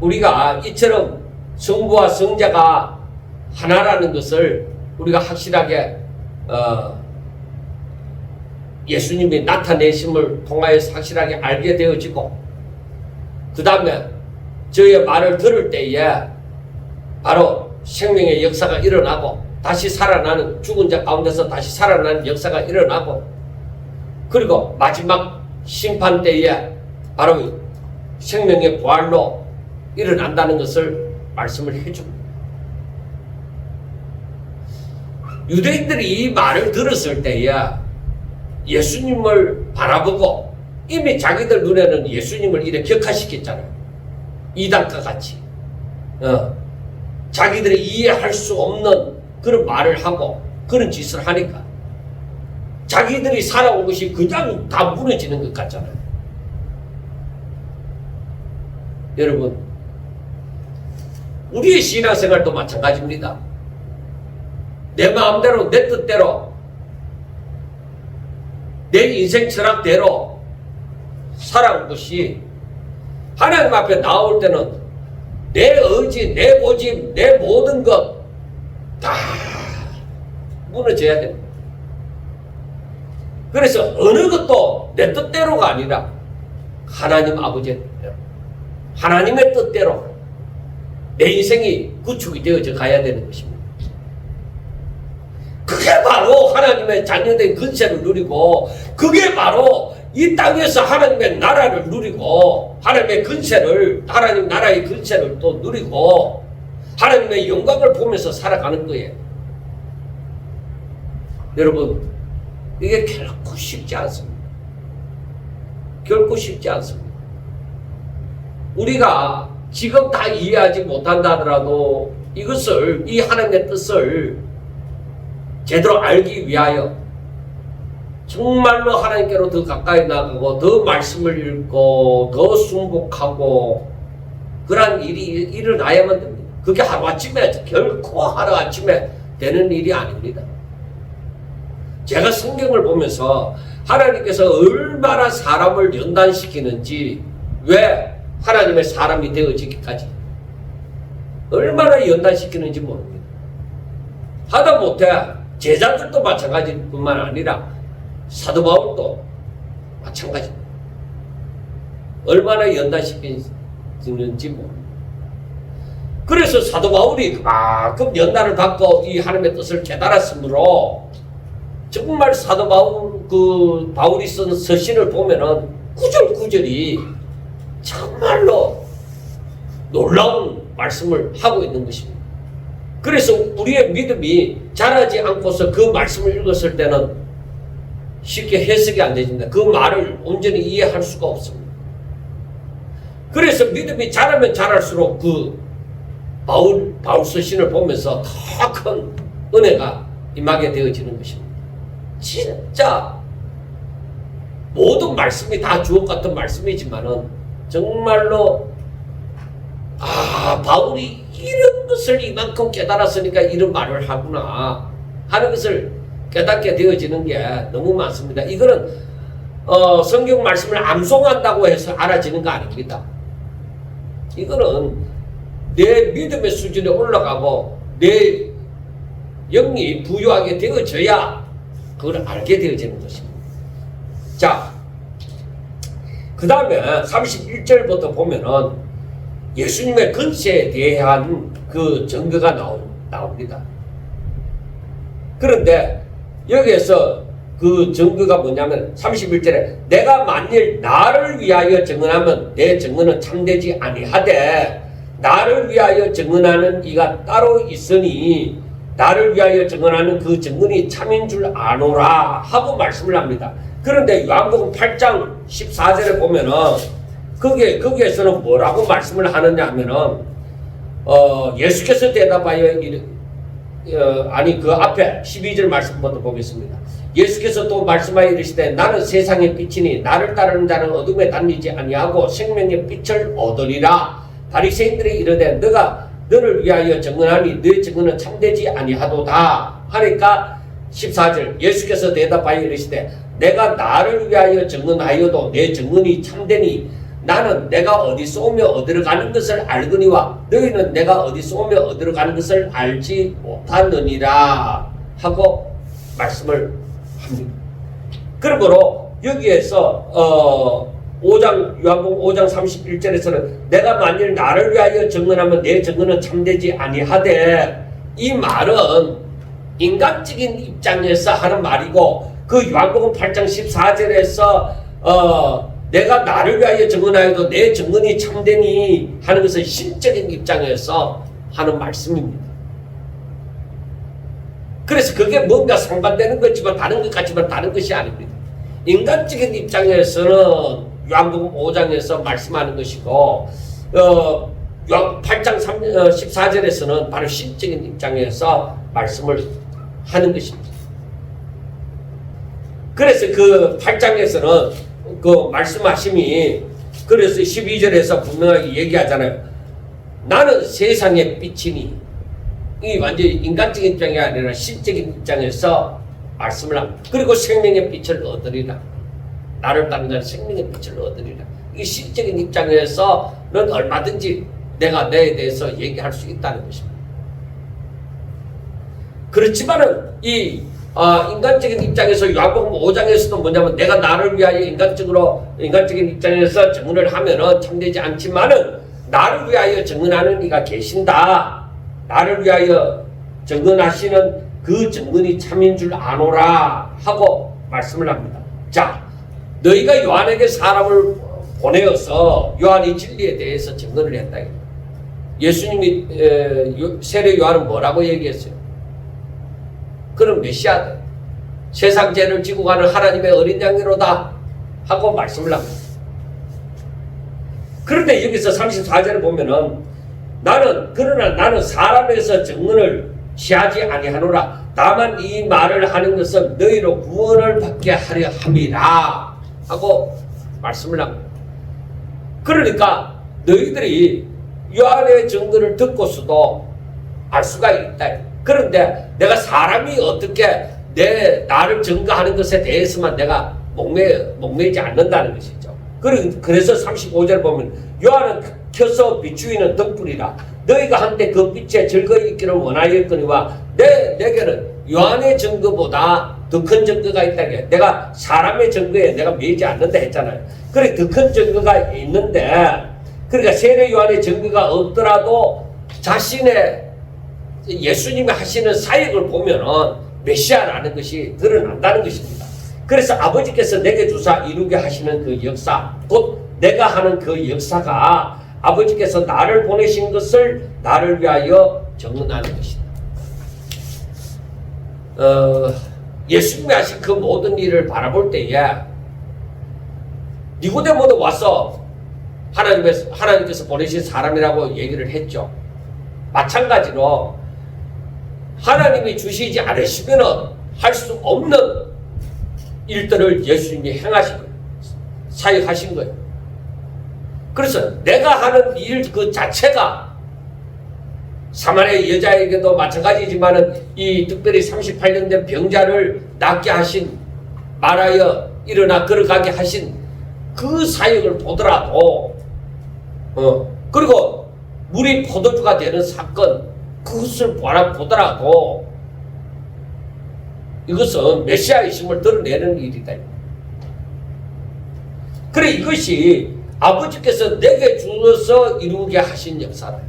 우리가 이처럼 성부와 성자가 하나라는 것을 우리가 확실하게 예수님이 나타내심을 통하여서 확실하게 알게 되어지고, 그 다음에 저의 말을 들을 때에 바로 생명의 역사가 일어나고 다시 살아나는, 죽은 자 가운데서 다시 살아나는 역사가 일어나고, 그리고 마지막 심판 때에 바로 생명의 부활로 일어난다는 것을 말씀을 해줍니다. 유대인들이 이 말을 들었을 때에 예수님을 바라보고 이미 자기들 눈에는 예수님을 이렇게 격화시켰잖아요. 이단과 같이 자기들이 이해할 수 없는 그런 말을 하고 그런 짓을 하니까 자기들이 살아온 것이 그냥 다 무너지는 것 같잖아요. 여러분, 우리의 신앙생활도 마찬가지입니다. 내 마음대로, 내 뜻대로, 내 인생 철학대로 살아온 것이 하나님 앞에 나올 때는 내 의지, 내 고집, 내 모든 것 다 무너져야 됩니다. 그래서 어느 것도 내 뜻대로가 아니라 하나님 아버지의 뜻대로, 하나님의 뜻대로 내 인생이 구축이 되어져 가야 되는 것입니다. 그게 바로 하나님의 자녀된 근세를 누리고, 그게 바로 이 땅에서 하나님의 나라를 누리고, 하나님의 근세를, 하나님 나라의 근세를 또 누리고 하나님의 영광을 보면서 살아가는 거예요. 여러분, 이게 결코 쉽지 않습니다. 결코 쉽지 않습니다. 우리가 지금 다 이해하지 못한다 하더라도 이것을, 이 하나님의 뜻을 제대로 알기 위하여 정말로 하나님께로 더 가까이 나가고 더 말씀을 읽고 더 순복하고 그런 일이 일어나야만 됩니다. 그게 하루아침에, 결코 하루아침에 되는 일이 아닙니다. 제가 성경을 보면서 하나님께서 얼마나 사람을 연단시키는지, 왜 하나님의 사람이 되어지기까지 얼마나 연단시키는지 모릅니다. 하다못해 제자들도 마찬가지뿐만 아니라 사도 바울도 마찬가지입니다. 얼마나 연단시키는지 모릅니다. 그래서 사도 바울이 그만큼 연단을 받고 이 하나님의 뜻을 깨달았으므로 정말 사도 바울이 쓴 서신을 보면은 구절구절이 정말로 놀라운 말씀을 하고 있는 것입니다. 그래서 우리의 믿음이 자라지 않고서 그 말씀을 읽었을 때는 쉽게 해석이 안 되진다. 그 말을 온전히 이해할 수가 없습니다. 그래서 믿음이 자라면 자랄수록 그 바울 서신을 보면서 더 큰 은혜가 임하게 되어지는 것입니다. 진짜 모든 말씀이 다 주옥 같은 말씀이지만은 정말로 바울이 이런 것을 이만큼 깨달았으니까 이런 말을 하구나 하는 것을 깨닫게 되어지는 게 너무 많습니다. 이거는 성경 말씀을 암송한다고 해서 알아지는 거 아닙니다. 이거는 내 믿음의 수준에 올라가고 내 영이 부유하게 되어져야 그걸 알게 되어지는 것입니다. 자, 그 다음에 31절부터 보면은 예수님의 근세에 대한 그 증거가 나옵니다. 그런데 여기에서 그 증거가 뭐냐면 31절에 내가 만일 나를 위하여 증언하면 내 증언은 참되지 아니하되 나를 위하여 증언하는 이가 따로 있으니 나를 위하여 증언하는 그 증언이 참인 줄 아노라 하고 말씀을 합니다. 그런데 요한복음 8장 14절에 보면은 거기에서는 뭐라고 말씀을 하느냐 하면은 예수께서 대답하여 아니 그 앞에 12절 말씀부터 보겠습니다. 예수께서 또 말씀하여 이르시되 나는 세상의 빛이니 나를 따르는 자는 어둠에 다니지 아니하고 생명의 빛을 얻으리라. 바리새인들이 이르되 너가 너를 위하여 증언하니 너의 증언은 참되지 아니하도다 하니까 14절 예수께서 대답하여 이르시되 내가 나를 위하여 증언하여도 내 증언이 참되니 나는 내가 어디서 오며 어디로 가는 것을 알거니와 너희는 내가 어디서 오며 어디로 가는 것을 알지 못하느니라 하고 말씀을 합니다. 그러므로 여기에서 요한복음 5장 31절에서는 내가 만일 나를 위하여 증언하면 내 증언은 참되지 아니하되 이 말은 인간적인 입장에서 하는 말이고 그 요한복음 8장 14절에서 내가 나를 위하여 증언하여도 내 증언이 참되니 하는 것은 신적인 입장에서 하는 말씀입니다. 그래서 그게 뭔가 상반되는 거지만 다른 것 같지만 다른 것이 아닙니다. 인간적인 입장에서는 요한복음 5장에서 말씀하는 것이고 8장 14절에서는 바로 신적인 입장에서 말씀을 하는 것입니다. 그래서 그 8장에서는 그 말씀하심이 그래서 12절에서 분명하게 얘기하잖아요. 나는 세상의 빛이니 이 완전히 인간적인 입장이 아니라 신적인 입장에서 말씀을 합니다. 그리고 생명의 빛을 얻으리라. 나를 따르는 자는 생명의 빛을 얻으리라. 이 신적인 입장에서는 얼마든지 내가 내에 대해서 얘기할 수 있다는 것입니다. 그렇지만은 이 인간적인 입장에서 요한복음 5장에서도 뭐냐면 내가 나를 위하여 인간적인 입장에서 증언을 하면은 참되지 않지만은 나를 위하여 증언하는 이가 계신다. 나를 위하여 증언하시는 그 증언이 참인 줄 아노라 하고 말씀을 합니다. 자, 너희가 요한에게 사람을 보내어서 요한이 진리에 대해서 증언을 했다. 예수님이 세례 요한은 뭐라고 얘기했어요? 그는 메시아다. 세상 죄를 지고 가는 하나님의 어린 양이로다 하고 말씀을 합니다. 그런데 여기서 34절을 보면은 그러나 나는 사람에서 증언을 취하지 아니하노라. 다만 이 말을 하는 것은 너희로 구원을 받게 하려 함이라 하고 말씀을 합니다. 그러니까 너희들이 요한의 증거를 듣고서도 알 수가 있다. 그런데 내가 사람이 어떻게 나를 증거하는 것에 대해서만 내가 목매이지 않는다는 것이죠. 그래서 35절 보면 요한은 켜서 비추이는 등불이라. 너희가 한때 그 빛에 즐거이 있기를 원하였거니와 내게는 요한의 증거보다 더 큰 증거가 있다게. 내가 사람의 증거에 내가 매이지 않는다 했잖아요. 그래 더 큰 증거가 있는데 그러니까 세례 요한의 증거가 없더라도 자신의 예수님이 하시는 사역을 보면은 메시아라는 것이 드러난다는 것입니다. 그래서 아버지께서 내게 주사 이루게 하시는 그 역사, 곧 내가 하는 그 역사가 아버지께서 나를 보내신 것을 나를 위하여 증언하는 것이다. 예수님이 하신 그 모든 일을 바라볼 때에 니고데모도 와서 하나님께서 보내신 사람이라고 얘기를 했죠. 마찬가지로 하나님이 주시지 않으시면 할 수 없는 일들을 예수님이 행하신 거예요. 사역하신 거예요. 그래서 내가 하는 일 그 자체가 사마리아 여자에게도 마찬가지지만은 이 특별히 38년 된 병자를 낫게 하신 말하여 일어나 걸어가게 하신 그 사역을 보더라도 그리고 물이 포도주가 되는 사건 그것을 보더라도 이것은 메시아이심을 드러내는 일이다. 그래 이것이 아버지께서 내게 주어서 이루게 하신 역사다.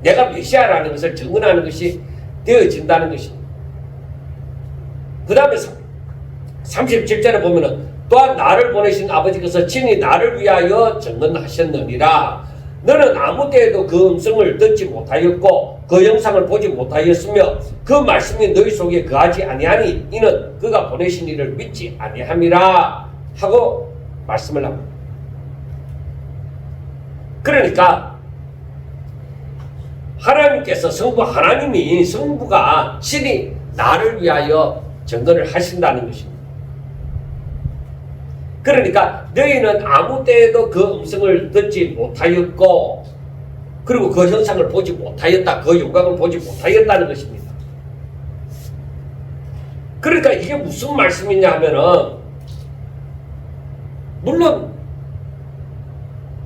내가 메시아라는 것을 증언하는 것이 되어진다는 것입니다. 그 다음에 37절에 보면은 또한 나를 보내신 아버지께서 친히 나를 위하여 증언하셨느니라. 너는 아무 때에도 그 음성을 듣지 못하였고 그 영상을 보지 못하였으며 그 말씀이 너희 속에 거하지 아니하니 이는 그가 보내신 이를 믿지 아니함이라 하고 말씀을 합니다. 그러니까 하나님께서 성부가 친히 나를 위하여 증언을 하신다는 것입니다. 그러니까 너희는 아무 때에도 그 음성을 듣지 못하였고 그리고 그 형상을 보지 못하였다. 그 영광을 보지 못하였다는 것입니다. 그러니까 이게 무슨 말씀이냐 하면은 물론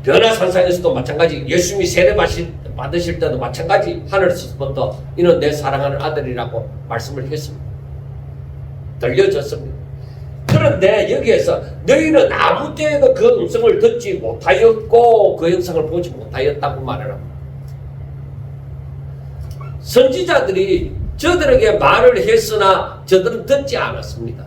변화산상에서도 마찬가지, 예수님이 세례 받으실 때도 마찬가지 하늘에서부터 이는 내 사랑하는 아들이라고 말씀을 했습니다. 들려졌습니다. 그런데 여기에서 너희는 아무 때에도 그 음성을 듣지 못하였고 그 영상을 보지 못하였다고 말을 합니다. 선지자들이 저들에게 말을 했으나 저들은 듣지 않았습니다.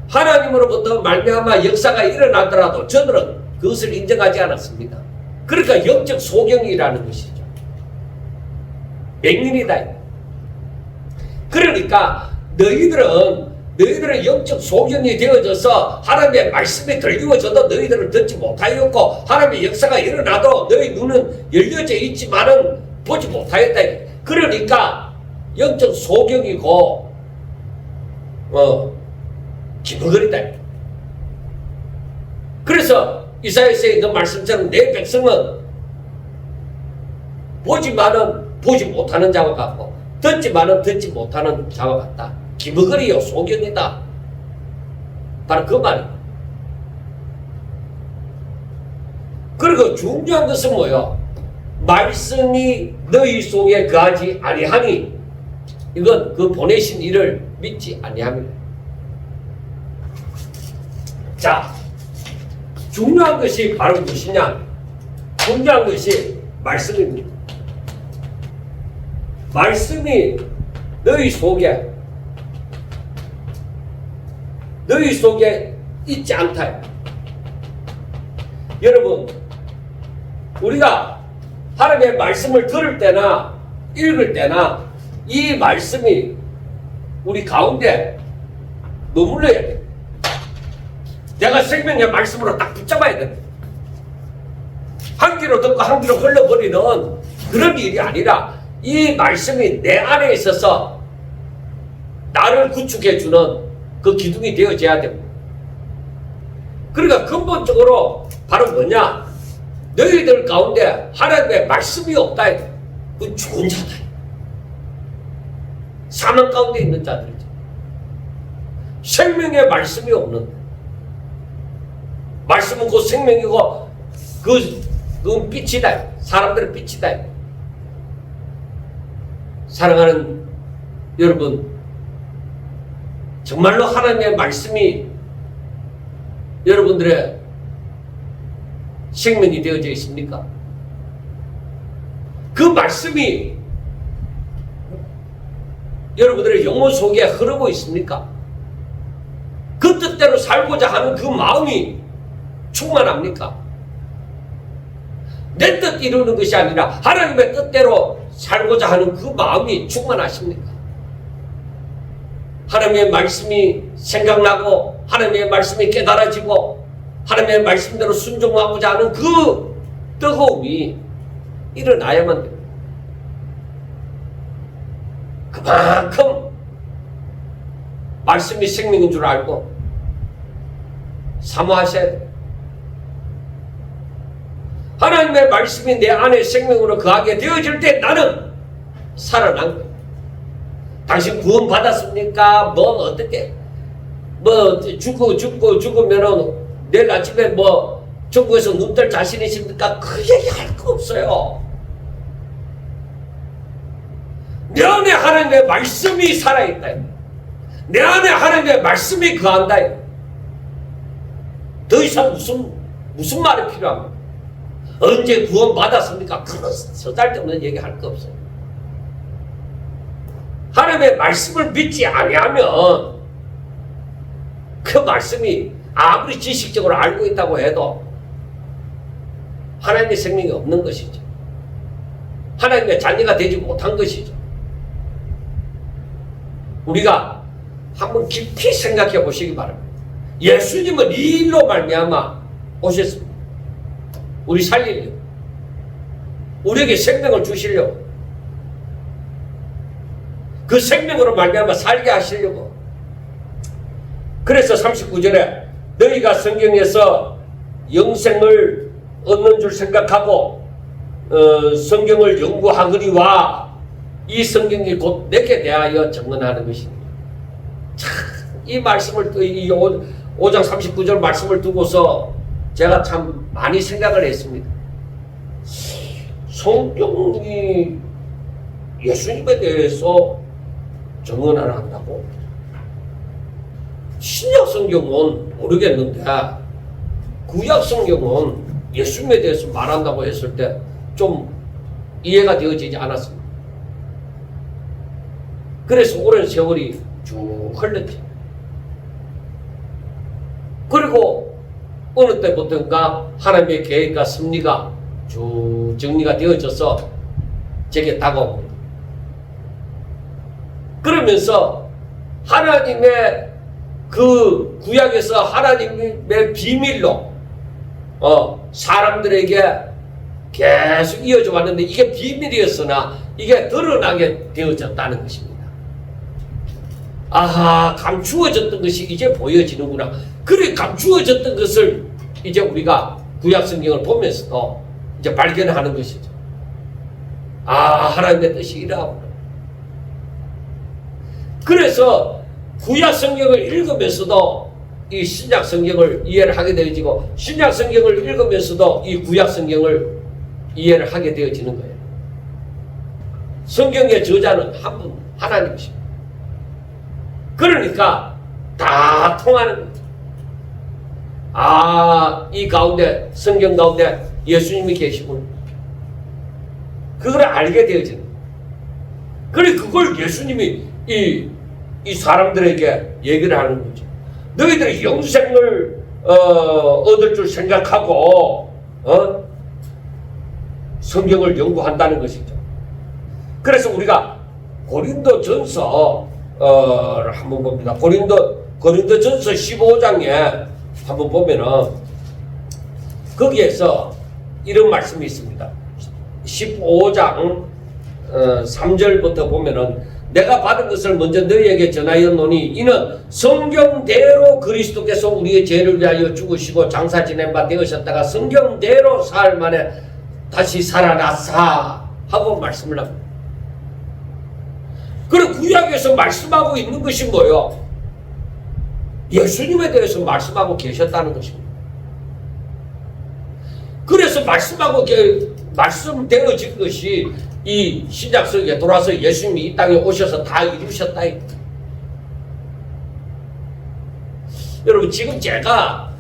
하나님으로부터 말미암아 역사가 일어나더라도 저들은 그것을 인정하지 않았습니다. 그러니까 영적 소경이라는 것이죠. 맹인이다. 그러니까 너희들은 영적 소경이 되어져서 하나님의 말씀이 들리워져도 너희들은 듣지 못하였고 하나님의 역사가 일어나도 너희 눈은 열려져 있지만은 보지 못하였다. 그러니까 영적 소경이고 기버거리다. 그래서 이사야서에 있는 말씀처럼 내 백성은 보지만은 보지 못하는 자와 같고 듣지만은 듣지 못하는 자와 같다. 기버거리요 소경이다. 바로 그 말이에요. 그리고 중요한 것은 뭐예요? 말씀이 너희 속에 거하지 아니하니 이건 그 보내신 이를 믿지 아니함이다. 자, 중요한 것이 바로 무엇이냐? 중요한 것이 말씀입니다. 말씀이 너희 속에 있지 않다. 여러분, 우리가 하나님의 말씀을 들을 때나 읽을 때나 이 말씀이 우리 가운데 머물러야 돼. 내가 생명의 말씀으로 딱 붙잡아야 돼. 한 귀로 듣고 한 귀로 흘러버리는 그런 일이 아니라 이 말씀이 내 안에 있어서 나를 구축해주는 그 기둥이 되어져야 됩니다. 그러니까 근본적으로 바로 뭐냐? 너희들 가운데 하나님의 말씀이 없다. 그 죽은 자다. 사망 가운데 있는 자들이죠. 생명의 말씀이 없는. 말씀은 그 생명이고 그건 빛이다. 사람들의 빛이다. 사랑하는 여러분, 정말로 하나님의 말씀이 여러분들의 생명이 되어져 있습니까? 그 말씀이 여러분들의 영혼 속에 흐르고 있습니까? 그 뜻대로 살고자 하는 그 마음이 충만합니까? 내 뜻 이루는 것이 아니라 하나님의 뜻대로 살고자 하는 그 마음이 충만하십니까? 하나님의 말씀이 생각나고 하나님의 말씀이 깨달아지고 하나님의 말씀대로 순종하고자 하는 그 뜨거움이 일어나야만 됩니다. 그만큼 말씀이 생명인 줄 알고 사모하셔야 돼요. 하나님의 말씀이 내 안에 생명으로 거하게 되어질 때 나는 살아난 거예요. 당신 구원 받았습니까? 뭐 어떻게 죽으면은 내일 아침에 전국에서 눈 뜰 자신이십니까? 그 얘기 할 거 없어요. 내 안에 하나님의 말씀이 살아있다. 내 안에 하나님의 말씀이 거한다. 더 이상 무슨 말이 필요합니까? 언제 구원 받았습니까? 그런 쓰잘데없는 얘기 할 거 없어요. 하나님의 말씀을 믿지 아니하면 그 그 말씀이 아무리 지식적으로 알고 있다고 해도 하나님의 생명이 없는 것이죠. 하나님의 자녀가 되지 못한 것이죠. 우리가 한번 깊이 생각해 보시기 바랍니다. 예수님은 이 일로 말미암아 오셨습니다. 우리 살리려고, 우리에게 생명을 주시려고, 그 생명으로 말미암아 살게 하시려고. 그래서 39절에 너희가 성경에서 영생을 얻는 줄 생각하고 성경을 연구하거니와 이 성경이 곧 내게 대하여 증언하는 것입니다. 참, 이 말씀을 이 5장 39절 말씀을 두고서 제가 참 많이 생각을 했습니다. 성경이 예수님에 대해서 증언을 한다고? 신약 성경은 모르겠는데 구약 성경은 예수님에 대해서 말한다고 했을 때 좀 이해가 되어지지 않았습니다. 그래서 오랜 세월이 쭉 흘렀죠. 그리고 어느 때부터인가 하나님의 계획과 섭리가 쭉 정리가 되어져서 제게 다가옵니다. 그러면서 하나님의 그 구약에서 하나님의 비밀로 사람들에게 계속 이어져 왔는데 이게 비밀이었으나 이게 드러나게 되어졌다는 것입니다. 아하, 감추어졌던 것이 이제 보여지는구나. 그래, 감추어졌던 것을 이제 우리가 구약 성경을 보면서도 이제 발견하는 것이죠. 아, 하나님의 뜻이 이러하구나. 그래서 구약 성경을 읽으면서도 이 신약 성경을 이해를 하게 되어지고 신약 성경을 읽으면서도 이 구약 성경을 이해를 하게 되어지는 거예요. 성경의 저자는 한 분, 하나님이십니다. 그러니까 다 통하는 거예요. 아, 이 가운데, 성경 가운데 예수님이 계시군. 그걸 알게 되어지는 거예요. 그래, 그걸 예수님이 이 사람들에게 얘기를 하는 거죠. 너희들이 영생을 얻을 줄 생각하고 성경을 연구한다는 것이죠. 그래서 우리가 고린도전서 한번 봅니다. 고린도전서 15장에 한번 보면은 거기에서 이런 말씀이 있습니다. 15장 3절부터 보면은 내가 받은 것을 먼저 너희에게 전하였노니 이는 성경대로 그리스도께서 우리의 죄를 위하여 죽으시고 장사 지낸 바 되으셨다가 성경대로 사흘 만에 다시 살아났사 하고 말씀을 합니다. 그리고 구약에서 말씀하고 있는 것이 뭐예요? 예수님에 대해서 말씀하고 계셨다는 것입니다. 그래서 말씀되어진 것이 이 신약성에 돌아서 예수님이 이 땅에 오셔서 다 이루셨다. 여러분, 지금 제가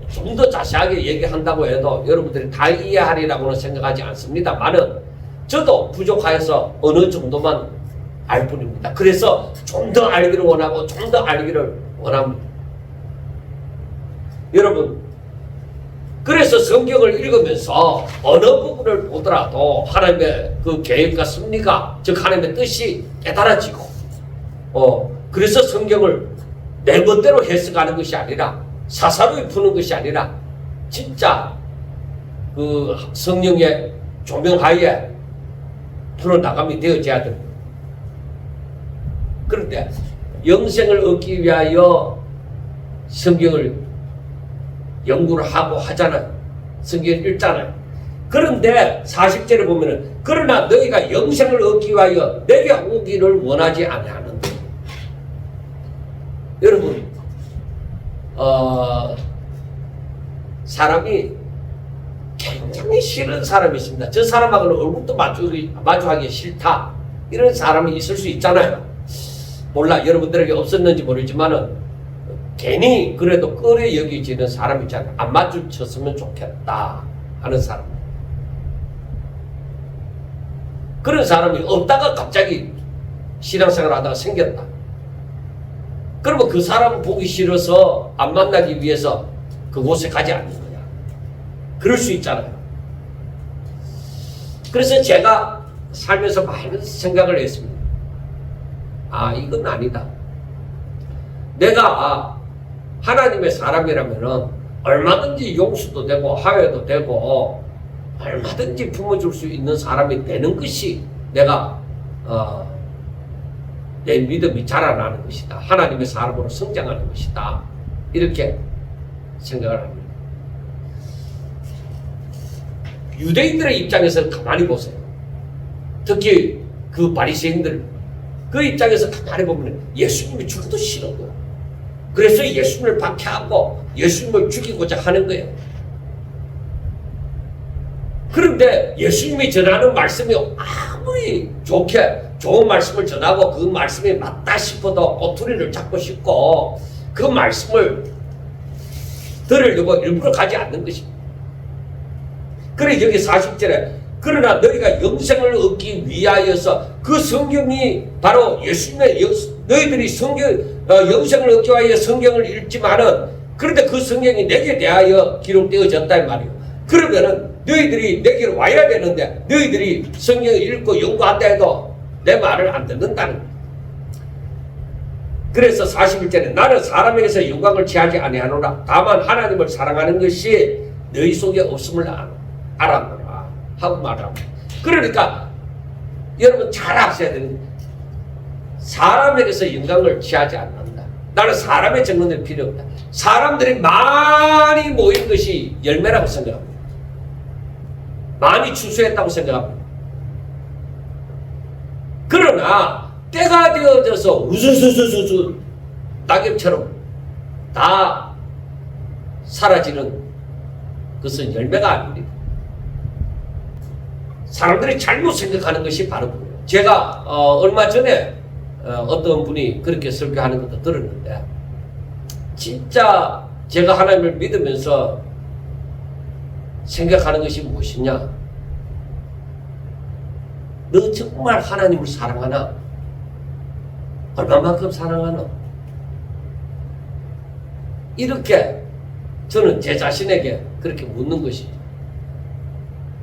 좀 더 자세하게 얘기한다고 해도 여러분들이 다 이해하리라고는 생각하지 않습니다만은 저도 부족하여서 어느 정도만 알 뿐입니다. 그래서 좀 더 알기를 원하고 좀 더 알기를 원합니다. 여러분, 그래서 성경을 읽으면서 어느 부분을 보더라도 하나님의 그 계획과 섭리가, 즉 하나님의 뜻이 깨달아지고 그래서 성경을 내 멋대로 해석하는 것이 아니라 사사로이 푸는 것이 아니라 진짜 그 성령의 조명하에 풀어나감이 되어져야 됩니다. 그런데 영생을 얻기 위하여 성경을 연구를 하고 하잖아요. 성경을 읽잖아요. 그런데 40절에 보면은 그러나 너희가 영생을 얻기 위하여 내게 오기를 원하지 아니하는데. 여러분, 사람이 굉장히 싫은 사람이 있습니다. 저 사람하고는 얼굴도 마주하기 싫다. 이런 사람이 있을 수 있잖아요. 몰라, 여러분들에게 없었는지 모르지만은 괜히 그래도 끄려 여기지는 사람 있잖아요. 안 마주쳤으면 좋겠다 하는 사람. 그런 사람이 없다가 갑자기 신앙생활 하다가 생겼다. 그러면 그 사람 보기 싫어서 안 만나기 위해서 그곳에 가지 않는 거야. 그럴 수 있잖아요. 그래서 제가 살면서 많은 생각을 했습니다. 아, 이건 아니다. 내가 하나님의 사람이라면은 얼마든지 용서도 되고 화해도 되고 얼마든지 품어줄 수 있는 사람이 되는 것이 내가 내 믿음이 자라나는 것이다. 하나님의 사람으로 성장하는 것이다. 이렇게 생각을 합니다. 유대인들의 입장에서 가만히 보세요. 특히 그 바리새인들 그 입장에서 가만히 보면 예수님이 죽어도 싫은 거예요. 그래서 예수님을 박해하고 예수님을 죽이고자 하는 거예요. 그런데 예수님이 전하는 말씀이 아무리 좋은 말씀을 전하고 그 말씀이 맞다 싶어도 꼬투리를 잡고 싶고 그 말씀을 들으려고 일부러 가지 않는 것입니다. 그래 여기 40절에 그러나 너희가 영생을 얻기 위하여서 그 성경이 바로 예수님의 너희들이 영생을 얻기 위하여 성경을 읽지만은 그런데 그 성경이 내게 대하여 기록되어졌다 이 말이에요. 그러면은 너희들이 내게로 와야 되는데 너희들이 성경을 읽고 연구한다 해도 내 말을 안 듣는다는 거예요. 그래서 41절에 나는 사람에게서 영광을 취하지 아니하노라. 다만 하나님을 사랑하는 것이 너희 속에 없음을 알았노라 하고 말합니다. 그러니까 여러분 잘 아셔야 되는 사람에게서 영광을 취하지 않는다. 나는 사람의 증언이 필요 없다. 사람들이 많이 모인 것이 열매라고 생각합니다. 많이 추수했다고 생각합니다. 그러나 때가 되어져서 우수수수수수 낙엽처럼 다 사라지는 것은 열매가 아닙니다. 사람들이 잘못 생각하는 것이 바로 그거예요. 제가 얼마 전에 어떤 분이 그렇게 설교하는 것도 들었는데 진짜 제가 하나님을 믿으면서 생각하는 것이 무엇이냐? 너 정말 하나님을 사랑하나? 얼마만큼 사랑하나? 이렇게 저는 제 자신에게 그렇게 묻는 것이죠.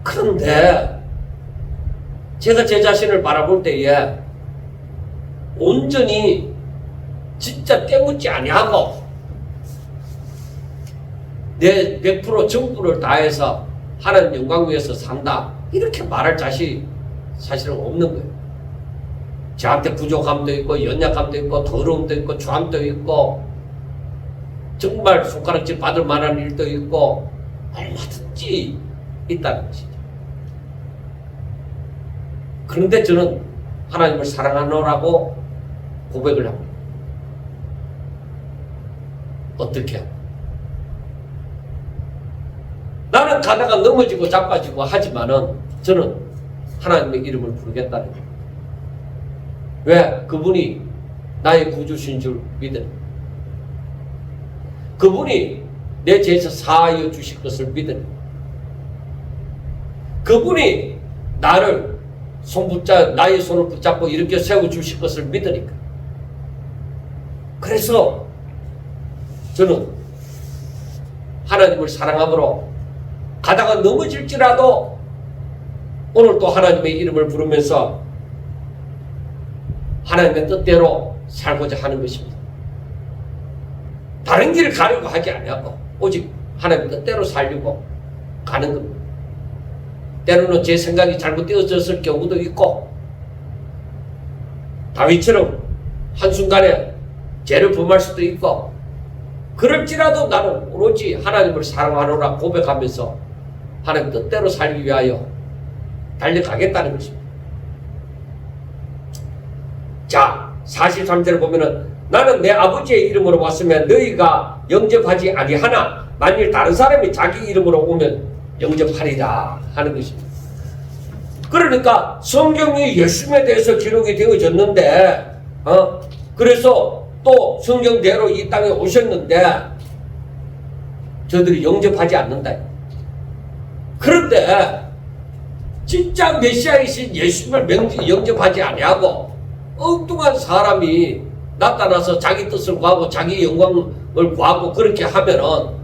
그런데 제가 제 자신을 바라볼 때에 온전히 진짜 때묻지 아니하고 내 100% 전부를 다해서 하나님 영광 위해서 산다 이렇게 말할 자신이 사실은 없는 거예요. 저한테 부족함도 있고 연약함도 있고 더러움도 있고 죄함도 있고 정말 손가락질 받을 만한 일도 있고 얼마든지 있다는 것이죠. 그런데 저는 하나님을 사랑하노라고 고백을 합니다. 어떻게? 나는 가다가 넘어지고 자빠지고 하지만은 저는 하나님의 이름을 부르겠다는 거예요. 왜? 그분이 나의 구주신 줄 믿으니. 그분이 내 죄에서 사하여 주실 것을 믿으니. 그분이 나를 나의 손을 붙잡고 이렇게 세워 주실 것을 믿으니까. 그래서 저는 하나님을 사랑함으로 가다가 넘어질지라도 오늘 또 하나님의 이름을 부르면서 하나님의 뜻대로 살고자 하는 것입니다. 다른 길을 가려고 하지 아니하고 오직 하나님의 뜻대로 살려고 가는 겁니다. 때로는 제 생각이 잘못되어졌을 경우도 있고 다윗처럼 한순간에 죄를 범할 수도 있고 그럴지라도 나는 오로지 하나님을 사랑하노라 고백하면서 하나님 뜻대로 살기 위하여 달려가겠다는 것입니다. 자, 43절을 보면은 나는 내 아버지의 이름으로 왔으면 너희가 영접하지 아니하나 만일 다른 사람이 자기 이름으로 오면 영접하리라 하는 것입니다. 그러니까 성경이 예수님에 대해서 기록이 되어졌는데 그래서 또 성경대로 이 땅에 오셨는데 저들이 영접하지 않는다. 그런데 진짜 메시아이신 예수님을 영접하지 아니하고 엉뚱한 사람이 나타나서 자기 뜻을 구하고 자기 영광을 구하고 그렇게 하면은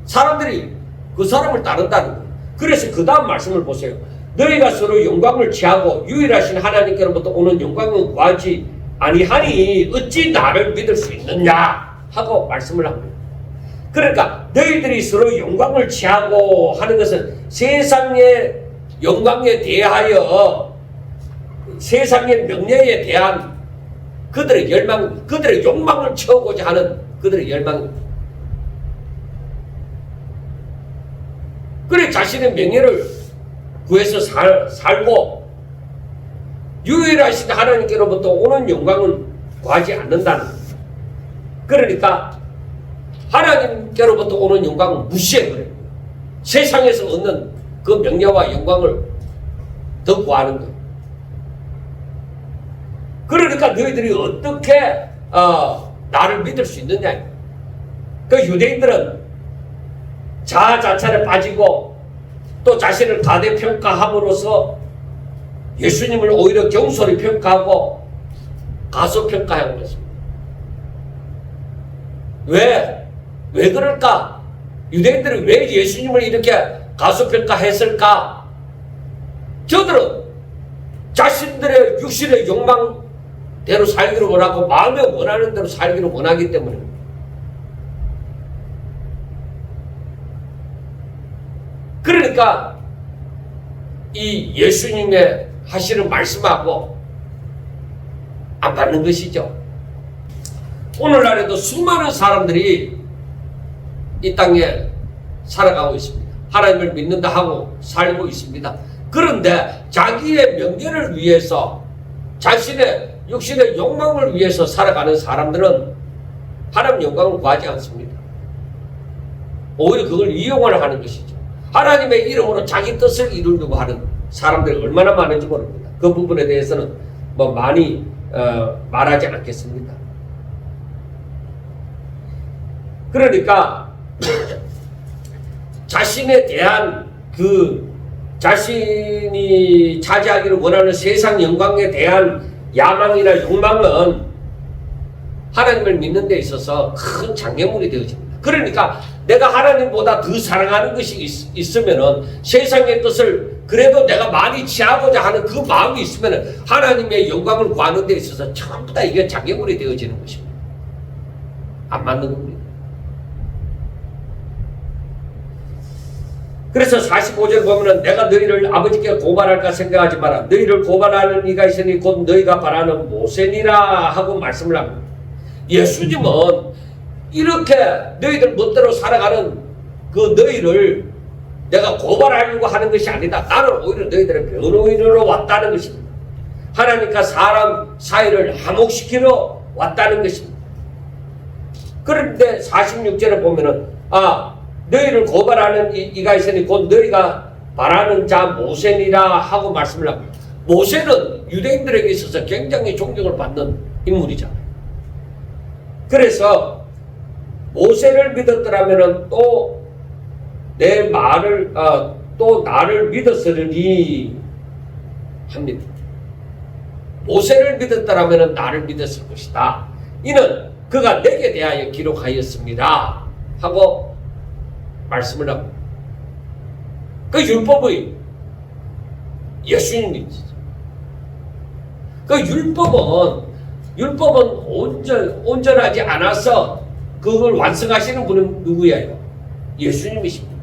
사람들이 그 사람을 따른다는 거예요. 그래서 그 다음 말씀을 보세요. 너희가 서로 영광을 취하고 유일하신 하나님께로부터 오는 영광을 구하지 아니하니 어찌 나를 믿을 수 있느냐 하고 말씀을 합니다. 그러니까 너희들이 서로 영광을 취하고 하는 것은 세상의 영광에 대하여 세상의 명예에 대한 그들의 열망, 그들의 욕망을 채우고자 하는 그들의 열망입니다. 그래 자신의 명예를 구해서 살고 유일하신 하나님께로부터 오는 영광을 구하지 않는다는 거예요. 그러니까 하나님께로부터 오는 영광을 무시해버려요. 세상에서 얻는 그 명예와 영광을 더 구하는 거예요. 그러니까 너희들이 어떻게 나를 믿을 수 있느냐. 그 유대인들은 자아자찬에 빠지고 또 자신을 가대평가함으로써 예수님을 오히려 경솔히 평가하고 가소평가한 것입니다. 왜 그럴까? 유대인들이 왜 예수님을 이렇게 가소평가했을까? 저들은 자신들의 육신의 욕망대로 살기를 원하고 마음에 원하는 대로 살기를 원하기 때문입니다. 그러니까 이 예수님의 하시는 말씀하고 안 받는 것이죠. 오늘날에도 수많은 사람들이 이 땅에 살아가고 있습니다. 하나님을 믿는다 하고 살고 있습니다. 그런데 자기의 명예를 위해서 자신의 육신의 욕망을 위해서 살아가는 사람들은 하나님 영광을 구하지 않습니다. 오히려 그걸 이용을 하는 것이죠. 하나님의 이름으로 자기 뜻을 이루려고 하는 사람들이 얼마나 많은지 모릅니다. 그 부분에 대해서는 뭐 많이 말하지 않겠습니다. 그러니까 자신에 대한 그 자신이 차지하기를 원하는 세상 영광에 대한 야망이나 욕망은 하나님을 믿는 데 있어서 큰 장애물이 되어집니다. 그러니까 내가 하나님보다 더 사랑하는 것이 있으면은 세상의 것을 그래도 내가 많이 취하고자 하는 그 마음이 있으면은 하나님의 영광을 구하는 데 있어서 전부 다 이게 장애물이 되어지는 것입니다. 안 맞는 겁니다. 그래서 45절 보면은 내가 너희를 아버지께 고발할까 생각하지 마라. 너희를 고발하는 이가 있으니 곧 너희가 바라는 모세니라 하고 말씀을 합니다. 예수님은 이렇게 너희들 멋대로 살아가는 그 너희를 내가 고발하려고 하는 것이 아니다. 나는 오히려 너희들의 변호인으로 왔다는 것입니다. 하나님과 사람 사이를 화목시키러 왔다는 것입니다. 그런데 46절에 보면은 너희를 고발하는 이가 있으니 곧 너희가 바라는 자 모세니라 하고 말씀을 합니다. 모세는 유대인들에게 있어서 굉장히 존경을 받는 인물이잖아요. 그래서 모세를 믿었더라면 또 내 말을 또 나를 믿었으리니 합니다. 모세를 믿었더라면 나를 믿었을 것이다. 이는 그가 내게 대하여 기록하였습니다. 하고 말씀을 합니다. 그 율법의 예수님이죠. 그 율법은 온전하지 않아서 그걸 완성하시는 분은 누구예요? 예수님이십니다.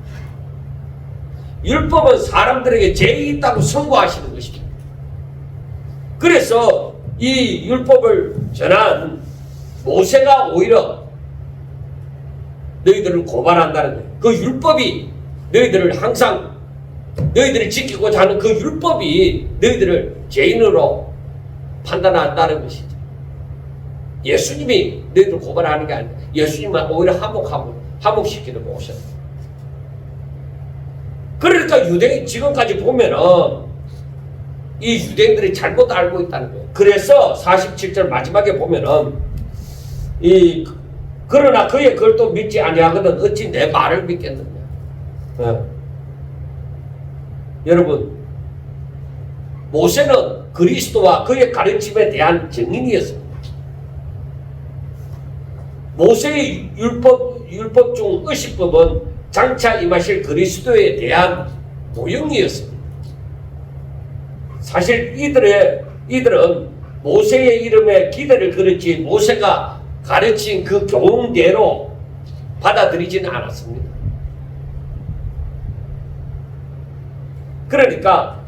율법은 사람들에게 죄이 있다고 선고하시는 것입니다. 그래서 이 율법을 전한 모세가 오히려 너희들을 고발한다는 거예요. 그 율법이 너희들을 항상 너희들이 지키고자 하는 그 율법이 너희들을 죄인으로 판단한다는 것이죠. 예수님이 너희들 고발하는 게 아니라 예수님만 오히려 화목시키는 오셨어요. 그러니까 유대인 지금까지 보면은 이 유대인들이 잘못 알고 있다는 거예요. 그래서 47절 마지막에 보면은 그러나 그의 걸 또 믿지 아니하거든 어찌 내 말을 믿겠느냐. 여러분 모세는 그리스도와 그의 가르침에 대한 증인이었습니다. 모세의 율법 중 의식법은 장차 임하실 그리스도에 대한 모형이었습니다. 사실 이들은 모세의 이름에 기대를 걸었지 모세가 가르친 그 교훈대로 받아들이지는 않았습니다. 그러니까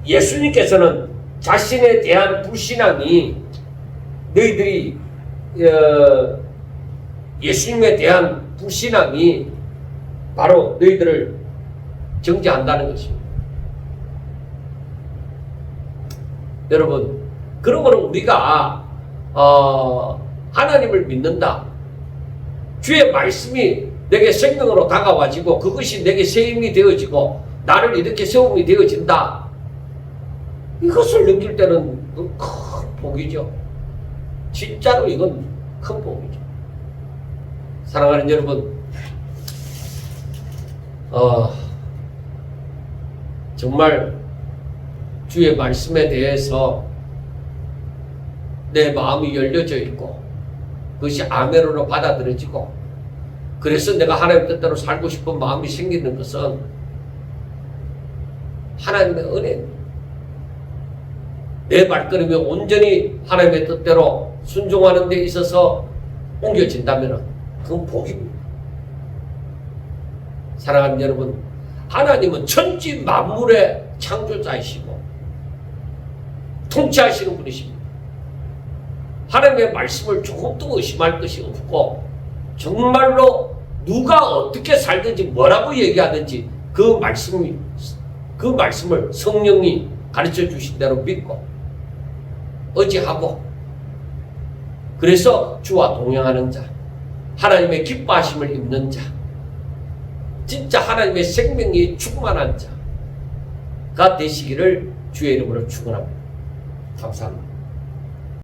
예수님께서는 자신에 대한 불신앙이 너희들이 예수님에 대한 불신앙이 바로 너희들을 정죄한다는 것입니다. 여러분, 그러므로 우리가 하나님을 믿는다. 주의 말씀이 내게 생명으로 다가와지고 그것이 내게 새 힘이 되어지고 나를 이렇게 세움이 되어진다. 이것을 느낄 때는 큰 복이죠. 진짜로 이건 큰 복이죠. 사랑하는 여러분, 정말 주의 말씀에 대해서 내 마음이 열려져 있고 그것이 아멘으로 받아들여지고 그래서 내가 하나님 뜻대로 살고 싶은 마음이 생기는 것은 하나님의 은혜입니다. 내 발걸음이 온전히 하나님의 뜻대로 순종하는 데 있어서 옮겨진다면 그건 복입니다. 사랑하는 여러분, 하나님은 천지 만물의 창조자이시고 통치하시는 분이십니다. 하나님의 말씀을 조금도 의심할 것이 없고 정말로 누가 어떻게 살든지 뭐라고 얘기하든지 그 말씀을 성령이 가르쳐 주신 대로 믿고 의지하고 그래서 주와 동행하는 자, 하나님의 기뻐하심을 입는 자, 진짜 하나님의 생명이 충만한 자가 되시기를 주의 이름으로 축원합니다. 감사합니다.